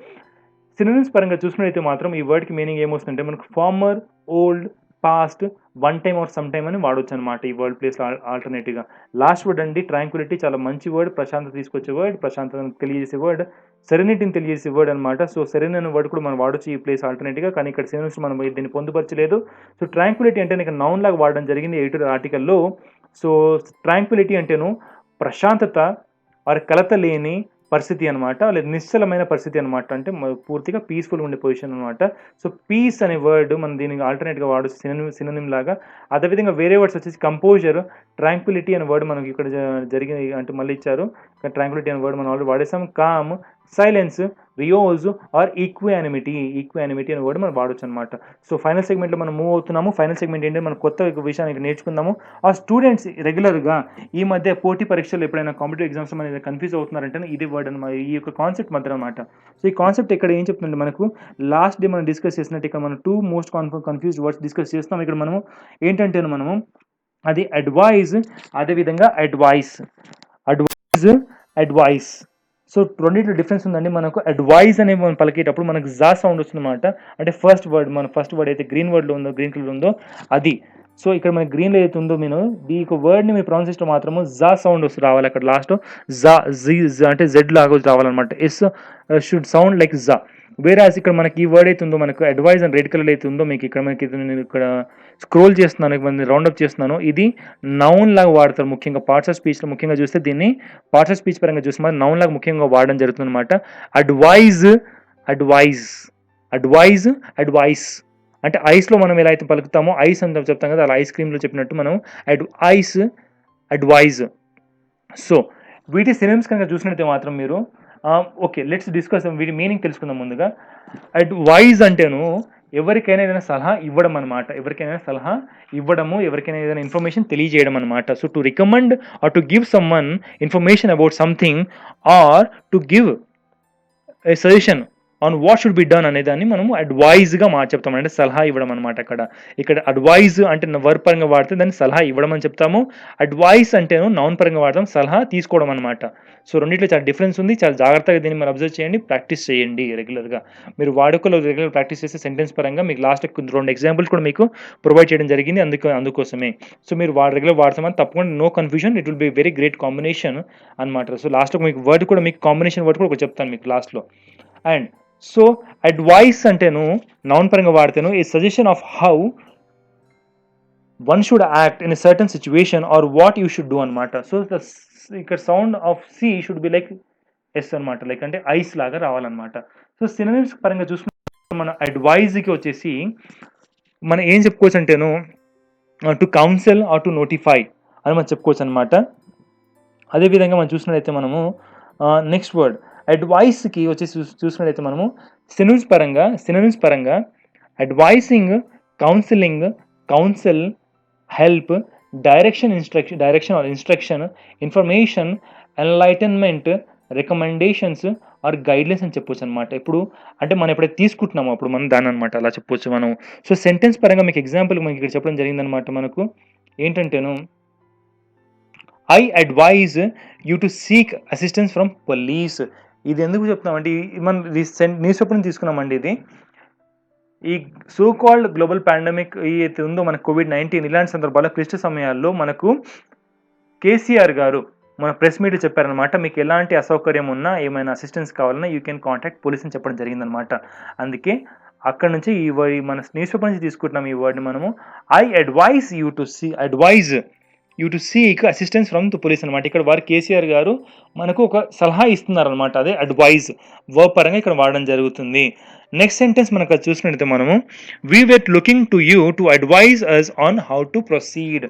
సినోనిమ్స్ పరంగా చూసుకున్నట్టయితే మాత్రం ఈ వర్డ్‌కి మీనింగ్ ఏమొస్తుందంటే మనకు former, old, past, one time or some time అని వాడొచ్చు అనమాట ఈ వర్డ్ ప్లేస్‌లో ఆల్టర్‌నేటివ్‌గా. లాస్ట్ వర్డ్ అండి ట్రాంక్విలిటీ, చాలా మంచి వర్డ్, ప్రశాంతత తీసుకొచ్చే వర్డ్, ప్రశాంతతను తెలియజేసే వర్డ్, సెరెనిటీని తెలియజేసే వర్డ్ అనమాట. సో సెరెన్ అనే వర్డ్ కూడా మనం వాడొచ్చు ఈ ప్లేస్ ఆల్టర్‌నేటివ్‌గా, కానీ ఇక్కడ సినోనిమ్స్ మనం దీన్ని పొందుపరచలేదు. సో ట్రాంక్విలిటీ అంటే ఇక్కడ నౌన్ లాగా వాడడం జరిగింది ఎడిటర్ ఆర్టికల్‌లో. సో ట్రాంక్విలిటీ అంటేను ప్రశాంతత ఆర్ కలత లేని, పరిస్థితి అనమాట, లేదా నిశ్చలమైన పరిస్థితి అనమాట. అంటే పూర్తిగా పీస్‌ఫుల్‌గా ఉండే పొజిషన్ అనమాట. సో, పీస్ అనే వర్డ్ మనం దీనికి ఆల్టర్‌నేట్‌గా వాడొచ్చు సినోనిమ్ లాగా. అదేవిధంగా వేరే వర్డ్స్ వచ్చేసి కంపోజర్, ట్రాంక్విలిటీ అనే వర్డ్ మనకి ఇక్కడ జరిగిన అంటే మళ్ళీ ఇచ్చారు. ట్రాంక్విలిటీ అనే వర్డ్ మనం ఆల్రెడీ వాడేసాం. Calm, silence, repose or equanimity అనే వర్డ్ మనం వాడొచ్చు అనమాట. సో, ఫైనల్ సెగ్మెంట్‌లో మనం మూవ్ అవుతున్నాము. ఫైనల్ సెగ్మెంట్ ఏంటంటే మనం కొత్త విషయాన్ని నేర్చుకుందాము. ఆ స్టూడెంట్స్ రెగ్యులర్‌గా ఈ మధ్య పోటీ పరీక్షలు ఎప్పుడైనా కాంపిటీటివ్ ఎగ్జామ్స్ అనేది కన్‌ఫ్యూజ్ అవుతున్నారంటే ఇది వర్డ్ అనమాట. ఈ యొక్క కాన్సెప్ట్ మధ్య అనమాట. సో, ఈ కాన్సెప్ట్ ఇక్కడ ఏం చెప్తుందంటే మనకు లాస్ట్ డే మనం డిస్కస్ చేసినట్టు ఇక్కడ మనం 2 మోస్ట్ కన్‌ఫ్యూజ్డ్ వర్డ్స్ డిస్కస్ చేస్తాం. ఇక్కడ మనము ఏంటంటే మనము అది అడ్వైజ్, అదేవిధంగా అడ్వైస్. అడ్వైస్. సో, రెండిట్లో డిఫరెన్స్ ఉందండి. మనకు అడ్వైజ్ అనే మనం పలికేటప్పుడు మనకు జా సౌండ్ వస్తుందన్నమాట. అంటే ఫస్ట్ వర్డ్ అయితే గ్రీన్ వర్డ్‌లో ఉందో, గ్రీన్ కలర్ ఉందో అది. సో, ఇక్కడ మనకి గ్రీన్‌లో ఏదైతే ఉందో ఈ యొక్క వర్డ్‌ని మీ ప్రొనౌన్సియేషన్‌లో మాత్రము జా సౌండ్ రావాలి అక్కడ లాస్ట్‌లో. అంటే జెడ్ లాగా రావాలన్నమాట. ఎస్ షుడ్ సౌండ్ లైక్ జా. వేరాజ్ ఇక్కడ మనకి ఈ వర్డ్ అయితే ఉందో మనకు అడ్వైజ్ అని రెడ్ కలర్ అయితే ఉందో మీకు ఇక్కడ నేను ఇక్కడ స్క్రోల్ చేస్తున్నాను, రౌండప్ చేస్తున్నాను. ఇది నౌన్ లాగా వాడతారు ముఖ్యంగా పార్ట్స్ ఆఫ్ స్పీచ్‌లో. ముఖ్యంగా చూస్తే దీన్ని పార్ట్స్ ఆఫ్ స్పీచ్ పరంగా చూస్తే మనం నౌన్ లాగా ముఖ్యంగా వాడడం జరుగుతుందన్నమాట. Advise, advise, advise, advice. అంటే ఐస్‌లో మనం ఎలా అయితే పలుకుతామో ఐస్ అని చెప్తాం కదా, అలా ఐస్ క్రీమ్‌లో చెప్పినట్టు మనం ఐస్, అడ్వైజ్. సో, వీటి సినోనిమ్స్ కనుక చూసినట్లయితే మాత్రం మీరు ఓకే, లెట్స్ డిస్కస్ వీటి మీనింగ్ తెలుసుకుందాం ముందుగా. అడ్వైజ్ అంటేను ఎవరికైనా ఏదైనా సలహా ఇవ్వడం అనమాట. ఎవరికైనా ఏదైనా ఇన్ఫర్మేషన్ తెలియజేయడం అనమాట. So, to recommend or to give someone information about something or to give a suggestion on what should be done అనే దాన్ని మనము అడ్వైజ్‌గా చెప్తాం. అంటే సలహా ఇవ్వడం అనమాట ఇక్కడ అడ్వైజ్ అంటే వర్బ్ పరంగా వాడితే దాన్ని సలహా ఇవ్వడం అని చెప్తాము. అడ్వైస్ అంటేను నౌన్ పరంగా వాడతాం, సలహా తీసుకోవడం అనమాట. సో, రెండిట్లో చాలా డిఫరెన్స్ ఉంది. చాలా జాగ్రత్తగా దీన్ని మీరు అబ్జర్వ్ చేయండి, ప్రాక్టీస్ చేయండి రెగ్యులర్‌గా. మీరు వాడుకలో రెగ్యులర్ ప్రాక్టీస్ చేస్తే సెంటెన్స్ పరంగా మీకు లాస్ట్‌కి 2 ఎగ్జాంపుల్స్ కూడా మీకు ప్రొవైడ్ చేయడం జరిగింది. అందుకోసమే. సో, మీరు రెగ్యులర్ వాడతామని తప్పకుండా no confusion, it will be very great combination అనమాట. సో, లాస్ట్‌లో మీకు వర్డ్ కూడా మీకు కాంబినేషన్ వర్డ్ కూడా ఒకటి చెప్తాను మీకు లాస్ట్‌లో. అండ్ సో, అడ్వైస్ అంటేను నౌన్ పరంగా వాడితేను a suggestion of how one should act in a certain situation or what you should do అనమాట. సో, ఇక్కడ sound of c should be like s అనమాట. లైక్ అంటే ఐస్ లాగా రావాలన్నమాట. సో, సినోనిమ్స్ పరంగా చూసుకుంటే మన అడ్వైజ్‌కి వచ్చేసి మనం ఏం చెప్పుకోవచ్చు అంటేను to counsel or to notify అని మనం చెప్పుకోవచ్చు అనమాట. అదేవిధంగా మనం చూసినట్లయితే మనము నెక్స్ట్ వర్డ్ అడ్వైస్‌కి వచ్చేసి చూసినట్లయితే మనము సినోనిమ్స్ పరంగా advising, counselling, counsel, help, direction or instruction, information, enlightenment, recommendations or guidelines అని చెప్పొచ్చు అనమాట. ఇప్పుడు అంటే మనం ఎప్పుడైతే తీసుకుంటున్నామో అప్పుడు మనం దాన్ని అనమాట అలా చెప్పొచ్చు మనం. సో, సెంటెన్స్ పరంగా మీకు ఎగ్జాంపుల్ మనకి ఇక్కడ చెప్పడం జరిగిందనమాట మనకు. ఏంటంటేను I advise you to seek assistance from police. ఇది ఎందుకు చెప్తున్నామంటే మనం న్యూస్ పేపర్ నుంచి తీసుకున్నామండి ఇది. ఈ సో కాల్డ్ గ్లోబల్ పాండమిక్ ఏదైతే ఉందో మనకు కోవిడ్-19 ఇలాంటి సందర్భాల్లో క్లిష్ట సమయాల్లో మనకు కేసీఆర్ గారు మన ప్రెస్ మీట్ చెప్పారనమాట. మీకు ఎలాంటి అసౌకర్యం ఉన్నా, ఏమైనా అసిస్టెన్స్ కావాలన్నా యూ కెన్ కాంటాక్ట్ పోలీస్ అని చెప్పడం జరిగిందనమాట. అందుకే అక్కడ నుంచి మన న్యూస్ పేపర్ నుంచి తీసుకుంటున్నాం ఈ వర్డ్‌ని మనము. I advise you to seek assistance from the police అనమాట. ఇక్కడ వారు కేసీఆర్ గారు మనకు ఒక సలహా ఇస్తున్నారనమాట. అదే అడ్వైజ్ వర్బ్ పరంగా ఇక్కడ వాడడం జరుగుతుంది. నెక్స్ట్ సెంటెన్స్ మనకు అది చూసినట్లయితే మనము we were looking to you to advise us on how to proceed.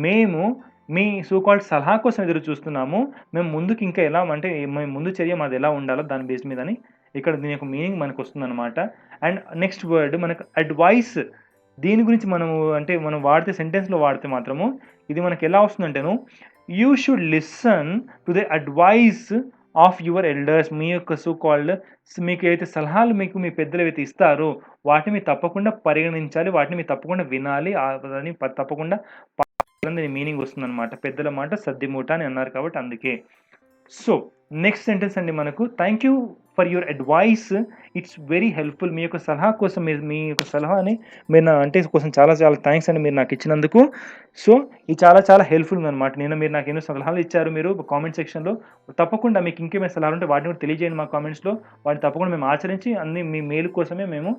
మేము మీ సో కాల్డ్ సలహా కోసం ఎదురు చూస్తున్నాము. మేము ముందుకు ఇంకా ఎలా అంటే మేము ముందు చర్య మాది ఎలా ఉండాలో దాని బేస్ మీదని ఇక్కడ దీని యొక్క మీనింగ్ మనకు వస్తుందన్నమాట. అండ్ నెక్స్ట్ వర్డ్ మనకు అడ్వైస్. దీని గురించి మనము అంటే మనం వాడితే సెంటెన్స్‌లో వాడితే మాత్రము ఇది మనకు ఎలా వస్తుందంటేను you should listen to the advice of your elders. మీ యొక్క సో కాల్డ్ మీకు ఏదైతే సలహాలు మీకు మీ పెద్దలు ఏవైతే ఇస్తారో వాటిని మీరు తప్పకుండా పరిగణించాలి. వాటిని మీరు తప్పకుండా వినాలి. దాన్ని తప్పకుండా దీని మీనింగ్ వస్తుందన్నమాట. పెద్దల మాట సద్దిమూట అని అన్నారు కాబట్టి అందుకే. సో, నెక్స్ట్ సెంటెన్స్ అండి మనకు thank you for your advice, it's very helpful. మీ యొక్క సలహా కోసం మీ యొక్క సలహాని మీరు అంటే కోసం చాలా చాలా థ్యాంక్స్ అండి మీరు నాకు ఇచ్చినందుకు. సో, ఇది చాలా చాలా హెల్ప్‌ఫుల్ ఉందన్నమాట. మీరు నాకు ఎన్నో సలహాలు ఇచ్చారు మీరు కామెంట్ సెక్షన్‌లో. తప్పకుండా మీకు ఇంకేమైనా సలహాలు ఉంటే వాటిని కూడా తెలియజేయండి మా కామెంట్స్‌లో. వాటిని తప్పకుండా మేము ఆచరించి అన్ని మీ మేలు కోసమే మేము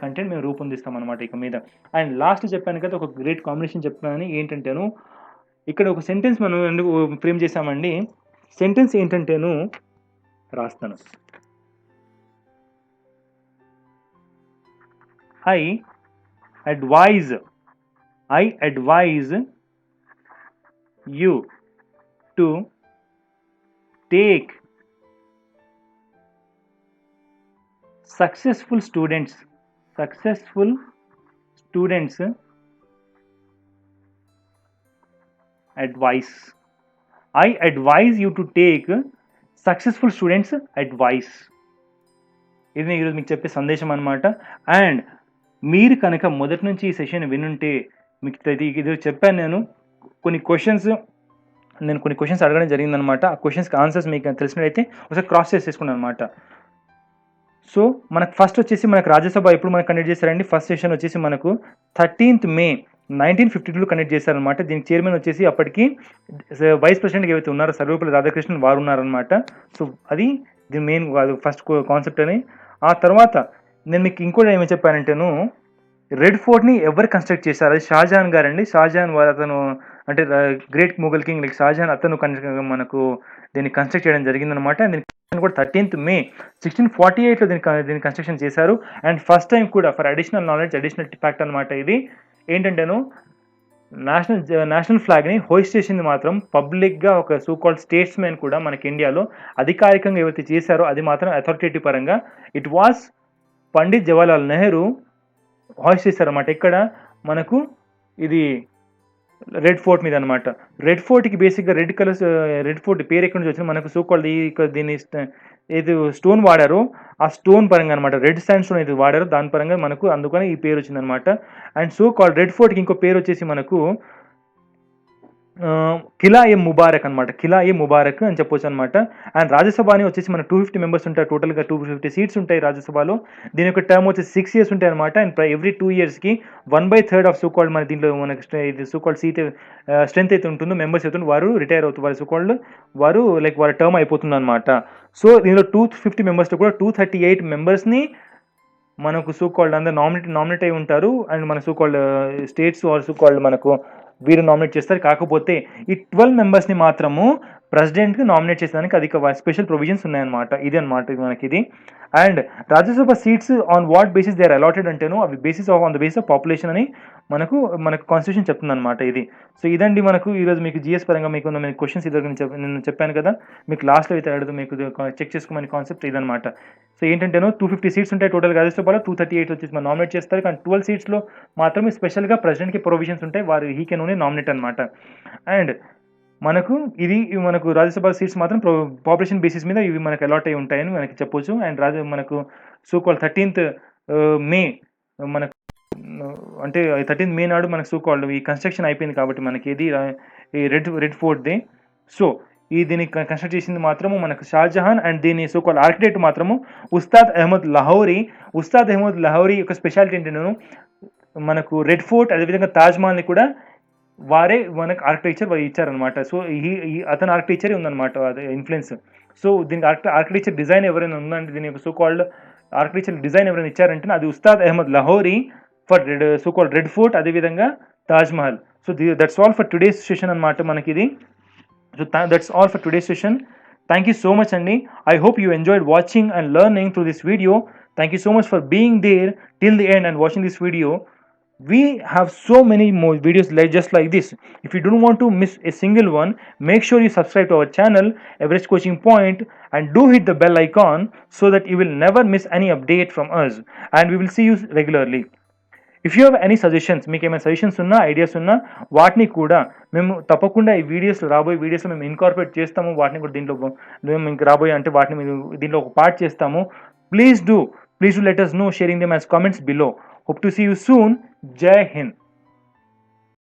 కంటెంట్ మేము రూపొందిస్తామన్నమాట ఇక మీద. అండ్ లాస్ట్ చెప్పాను కదా ఒక గ్రేట్ కాంబినేషన్ చెప్పానని. ఏంటంటేను ఇక్కడ ఒక సెంటెన్స్ మనం ఎందుకు ఫ్రేమ్ చేసామండి. సెంటెన్స్ ఏంటంటేను రాస్తాను. I advise you to take successful students advice. I advise you to take successful students advice. ఇది నేను ఈరోజు మీకు చెప్పే సందేశం అనమాట. అండ్ మీరు కనుక మొదటి నుంచి ఈ సెషన్ వినుంటే మీకు ఇది చెప్పాను. నేను కొన్ని క్వశ్చన్స్ అడగడం జరిగిందనమాట. ఆ క్వశ్చన్స్కి ఆన్సర్స్ మీకు తెలిసినట్టయితే ఒకసారి క్రాస్ చేసుకున్నాను అనమాట. సో మనకు ఫస్ట్ వచ్చేసి మనకు రాజ్యసభ ఎప్పుడు మనకు కండక్ట్ చేశారండి? ఫస్ట్ సెషన్ వచ్చేసి మనకు 13th May 1952 కండక్ట్ చేశారనమాట. దీనికి చైర్మన్ వచ్చేసి అప్పటికి వైస్ ప్రెసిడెంట్గా ఏవైతే ఉన్నారో సర్వేపల్లి రాధాకృష్ణన్ వారు ఉన్నారనమాట. సో అది దీని మెయిన్ ఫస్ట్ కాన్సెప్ట్ అని. ఆ తర్వాత నేను మీకు ఇంకోటి ఏమని చెప్పానంటేను, రెడ్ ఫోర్ట్ని ఎవరు కన్స్ట్రక్ట్ చేశారు? అది షాజహాన్ గారండి. షాజహాన్ వారు అతను అంటే great Mughal king like Shahjahan అతను మనకు దీన్ని కన్స్ట్రక్ట్ చేయడం జరిగిందనమాట. దీనికి కూడా 13th May 1648లో దీన్ని కన్స్ట్రక్షన్ చేశారు. అండ్ ఫస్ట్ టైం కూడా for additional knowledge additional fact అనమాట ఇది ఏంటంటేను, నేషనల్ ఫ్లాగ్ని హోయిస్ట్ చేసింది మాత్రం పబ్లిక్గా ఒక సో కాల్డ్ స్టేట్స్మెన్ కూడా మనకి ఇండియాలో అధికారికంగా ఏవైతే చేశారో అది మాత్రం అథారిటేటివ్ పరంగా ఇట్ వాస్ పండిత్ జవహర్లాల్ నెహ్రూ హోయిస్ట్ చేశారన్నమాట. ఇక్కడ మనకు ఇది రెడ్ ఫోర్ట్ మీద అనమాట. రెడ్ ఫోర్ట్కి బేసిక్గా రెడ్ ఫోర్ట్ పేరు ఎక్కడి నుంచి వచ్చింది మనకు సో కాల్డ్ దీన్ని ఏది స్టోన్ వాడారో ఆ స్టోన్ పరంగా అనమాట, రెడ్ శాండ్ స్టోన్ అయితే వాడారో దాని పరంగా మనకు అందుకని ఈ పేరు వచ్చిందనమాట. అండ్ సో కాల్డ్ రెడ్ ఫోర్ట్కి ఇంకో పేరు వచ్చేసి మనకు కిలా-ఏ-ముబారక్ అనమాట. కిలా-ఏ-ముబారక్ అని చెప్పొచ్చు అనమాట. అండ్ రాజ్యసభని వచ్చేసి మనకు 250 మెంబర్స్ ఉంటారు. టోటల్గా 250 సీట్స్ ఉంటాయి రాజ్యసభలో. దీని యొక్క టర్మ్ వచ్చేసి 6 years ఉంటాయి అనమాట. And every 2 yearsకి 1/3 of so called మన దీంట్లో మనకి ఇది సో కాల్డ్ సీట్ స్ట్రెంత్ అయితే ఉంటుందో మెంబర్స్ అయితే వారు రిటైర్ అవుతారు. వారి సో కాల్డ్ వారు లైక్ వారి టర్మ్ అయిపోతుంది అనమాట. సో దీనిలో 250 మెంబర్స్తో కూడా 238 మెంబర్స్ని మనకు సో కాల్డ్ అందరు నామినేట్ అయి ఉంటారు. అండ్ మన so called states or so called మనకు వీరు నామినేట్ చేస్తారు. కాకపోతే ఈ 12 మెంబర్స్ని మాత్రము ప్రెసిడెంట్కి నామినేట్ చేసేదానికి అధిక స్పెషల్ ప్రొవిజన్స్ ఉన్నాయన్నమాట. ఇది అనమాట మనకి ఇది. And Rajya Sabha seats on what basis they are allotted అంటేను అవి on the basis of population అని మనకు కాన్స్టిట్యూషన్ చెప్తుంది అనమాట ఇది. సో ఇదండి మనకు ఈరోజు మీకు జిఎస్ పరంగా మీకు క్వశ్చన్స్ ఇద్దరు నేను చెప్పాను కదా, మీకు లాస్ట్లో అయితే అడుగుతూ మీకు చెక్ చేసుకోమని కాన్సెప్ట్ ఇదనమాట. సో ఏంటంటేను 250 సీట్స్ ఉంటాయి టోటల్ రాజ్యసభలో, 238 వచ్చేసి మనం నామినేట్ చేస్తారు. కానీ 12 సీట్స్లో మాత్రమే స్పెషల్గా ప్రెసిడెంట్కి ప్రొవిజన్స్ ఉంటాయి, వారు హీ కెన్ ఓన్లీ నామినేట్ అనమాట. అండ్ మనకు రాజ్యసభ సీట్స్ మాత్రం పాపులేషన్ బేసిస్ మీద ఇవి మనకు అలాట్ అయి ఉంటాయని మనకి చెప్పొచ్చు. అండ్ మనకు సో కాల్డ్ 13th May మనకు అంటే 13th May నాడు మనకు సో కాల్డ్ ఈ కన్స్ట్రక్షన్ అయిపోయింది కాబట్టి మనకి ఇది ఈ రెడ్ ఫోర్ట్ది. సో దీన్ని కన్స్ట్రక్ట్ చేసింది మాత్రము మనకు షాజహాన్. అండ్ దీని సో కాల్డ్ ఆర్కిటెక్ట్ మాత్రము ఉస్తాద్ అహ్మద్ లహోరీ యొక్క స్పెషాలిటీ ఏంటంటే మనకు రెడ్ ఫోర్ట్ అదేవిధంగా తాజ్మహల్ని కూడా వారే మనకు ఆర్కిటెక్చర్ ఇచ్చారనమాట. సో అతని ఆర్కిటెక్చరే ఉందన్నమాట అదే ఇన్ఫ్లుయెన్స్. సో దీనికి ఆర్కిటెక్చర్ డిజైన్ ఎవరైనా ఉందంటే దీని సో కాల్డ్ ఆర్కిటెక్చర్ డిజైన్ ఎవరైనా ఇచ్చారంటే అది Ustad Ahmad Lahori for so called red fort అదేవిధంగా Taj Mahal. So that's all for today's session అనమాట మనకి ఇది. So that's all for today's session. Thank you so much, Andy. I hope you enjoyed watching and learning through this video. Thank you so much for being there till the end and watching this video. We have so many more videos just like this. If you don't want to miss a single one, make sure you subscribe to our channel, Everest Coaching Point, and do hit the bell icon so that you will never miss any update from us. And we will see you regularly. If you have any suggestions, మీకు ఏమైనా suggestions ఉన్నా ideas ఉన్నా వాటిని కూడా మేము తప్పకుండా ఈ రాబోయే వీడియోస్లో మేము ఇన్కార్పొరేట్ చేస్తాము. వాటిని కూడా దీంట్లో మేము ఇంకా రాబోయే అంటే వాటిని మేము దీంట్లో ఒక పార్ట్ చేస్తాము. Please do let us know sharing them as comments below. Hope to see you soon. Jai Hind.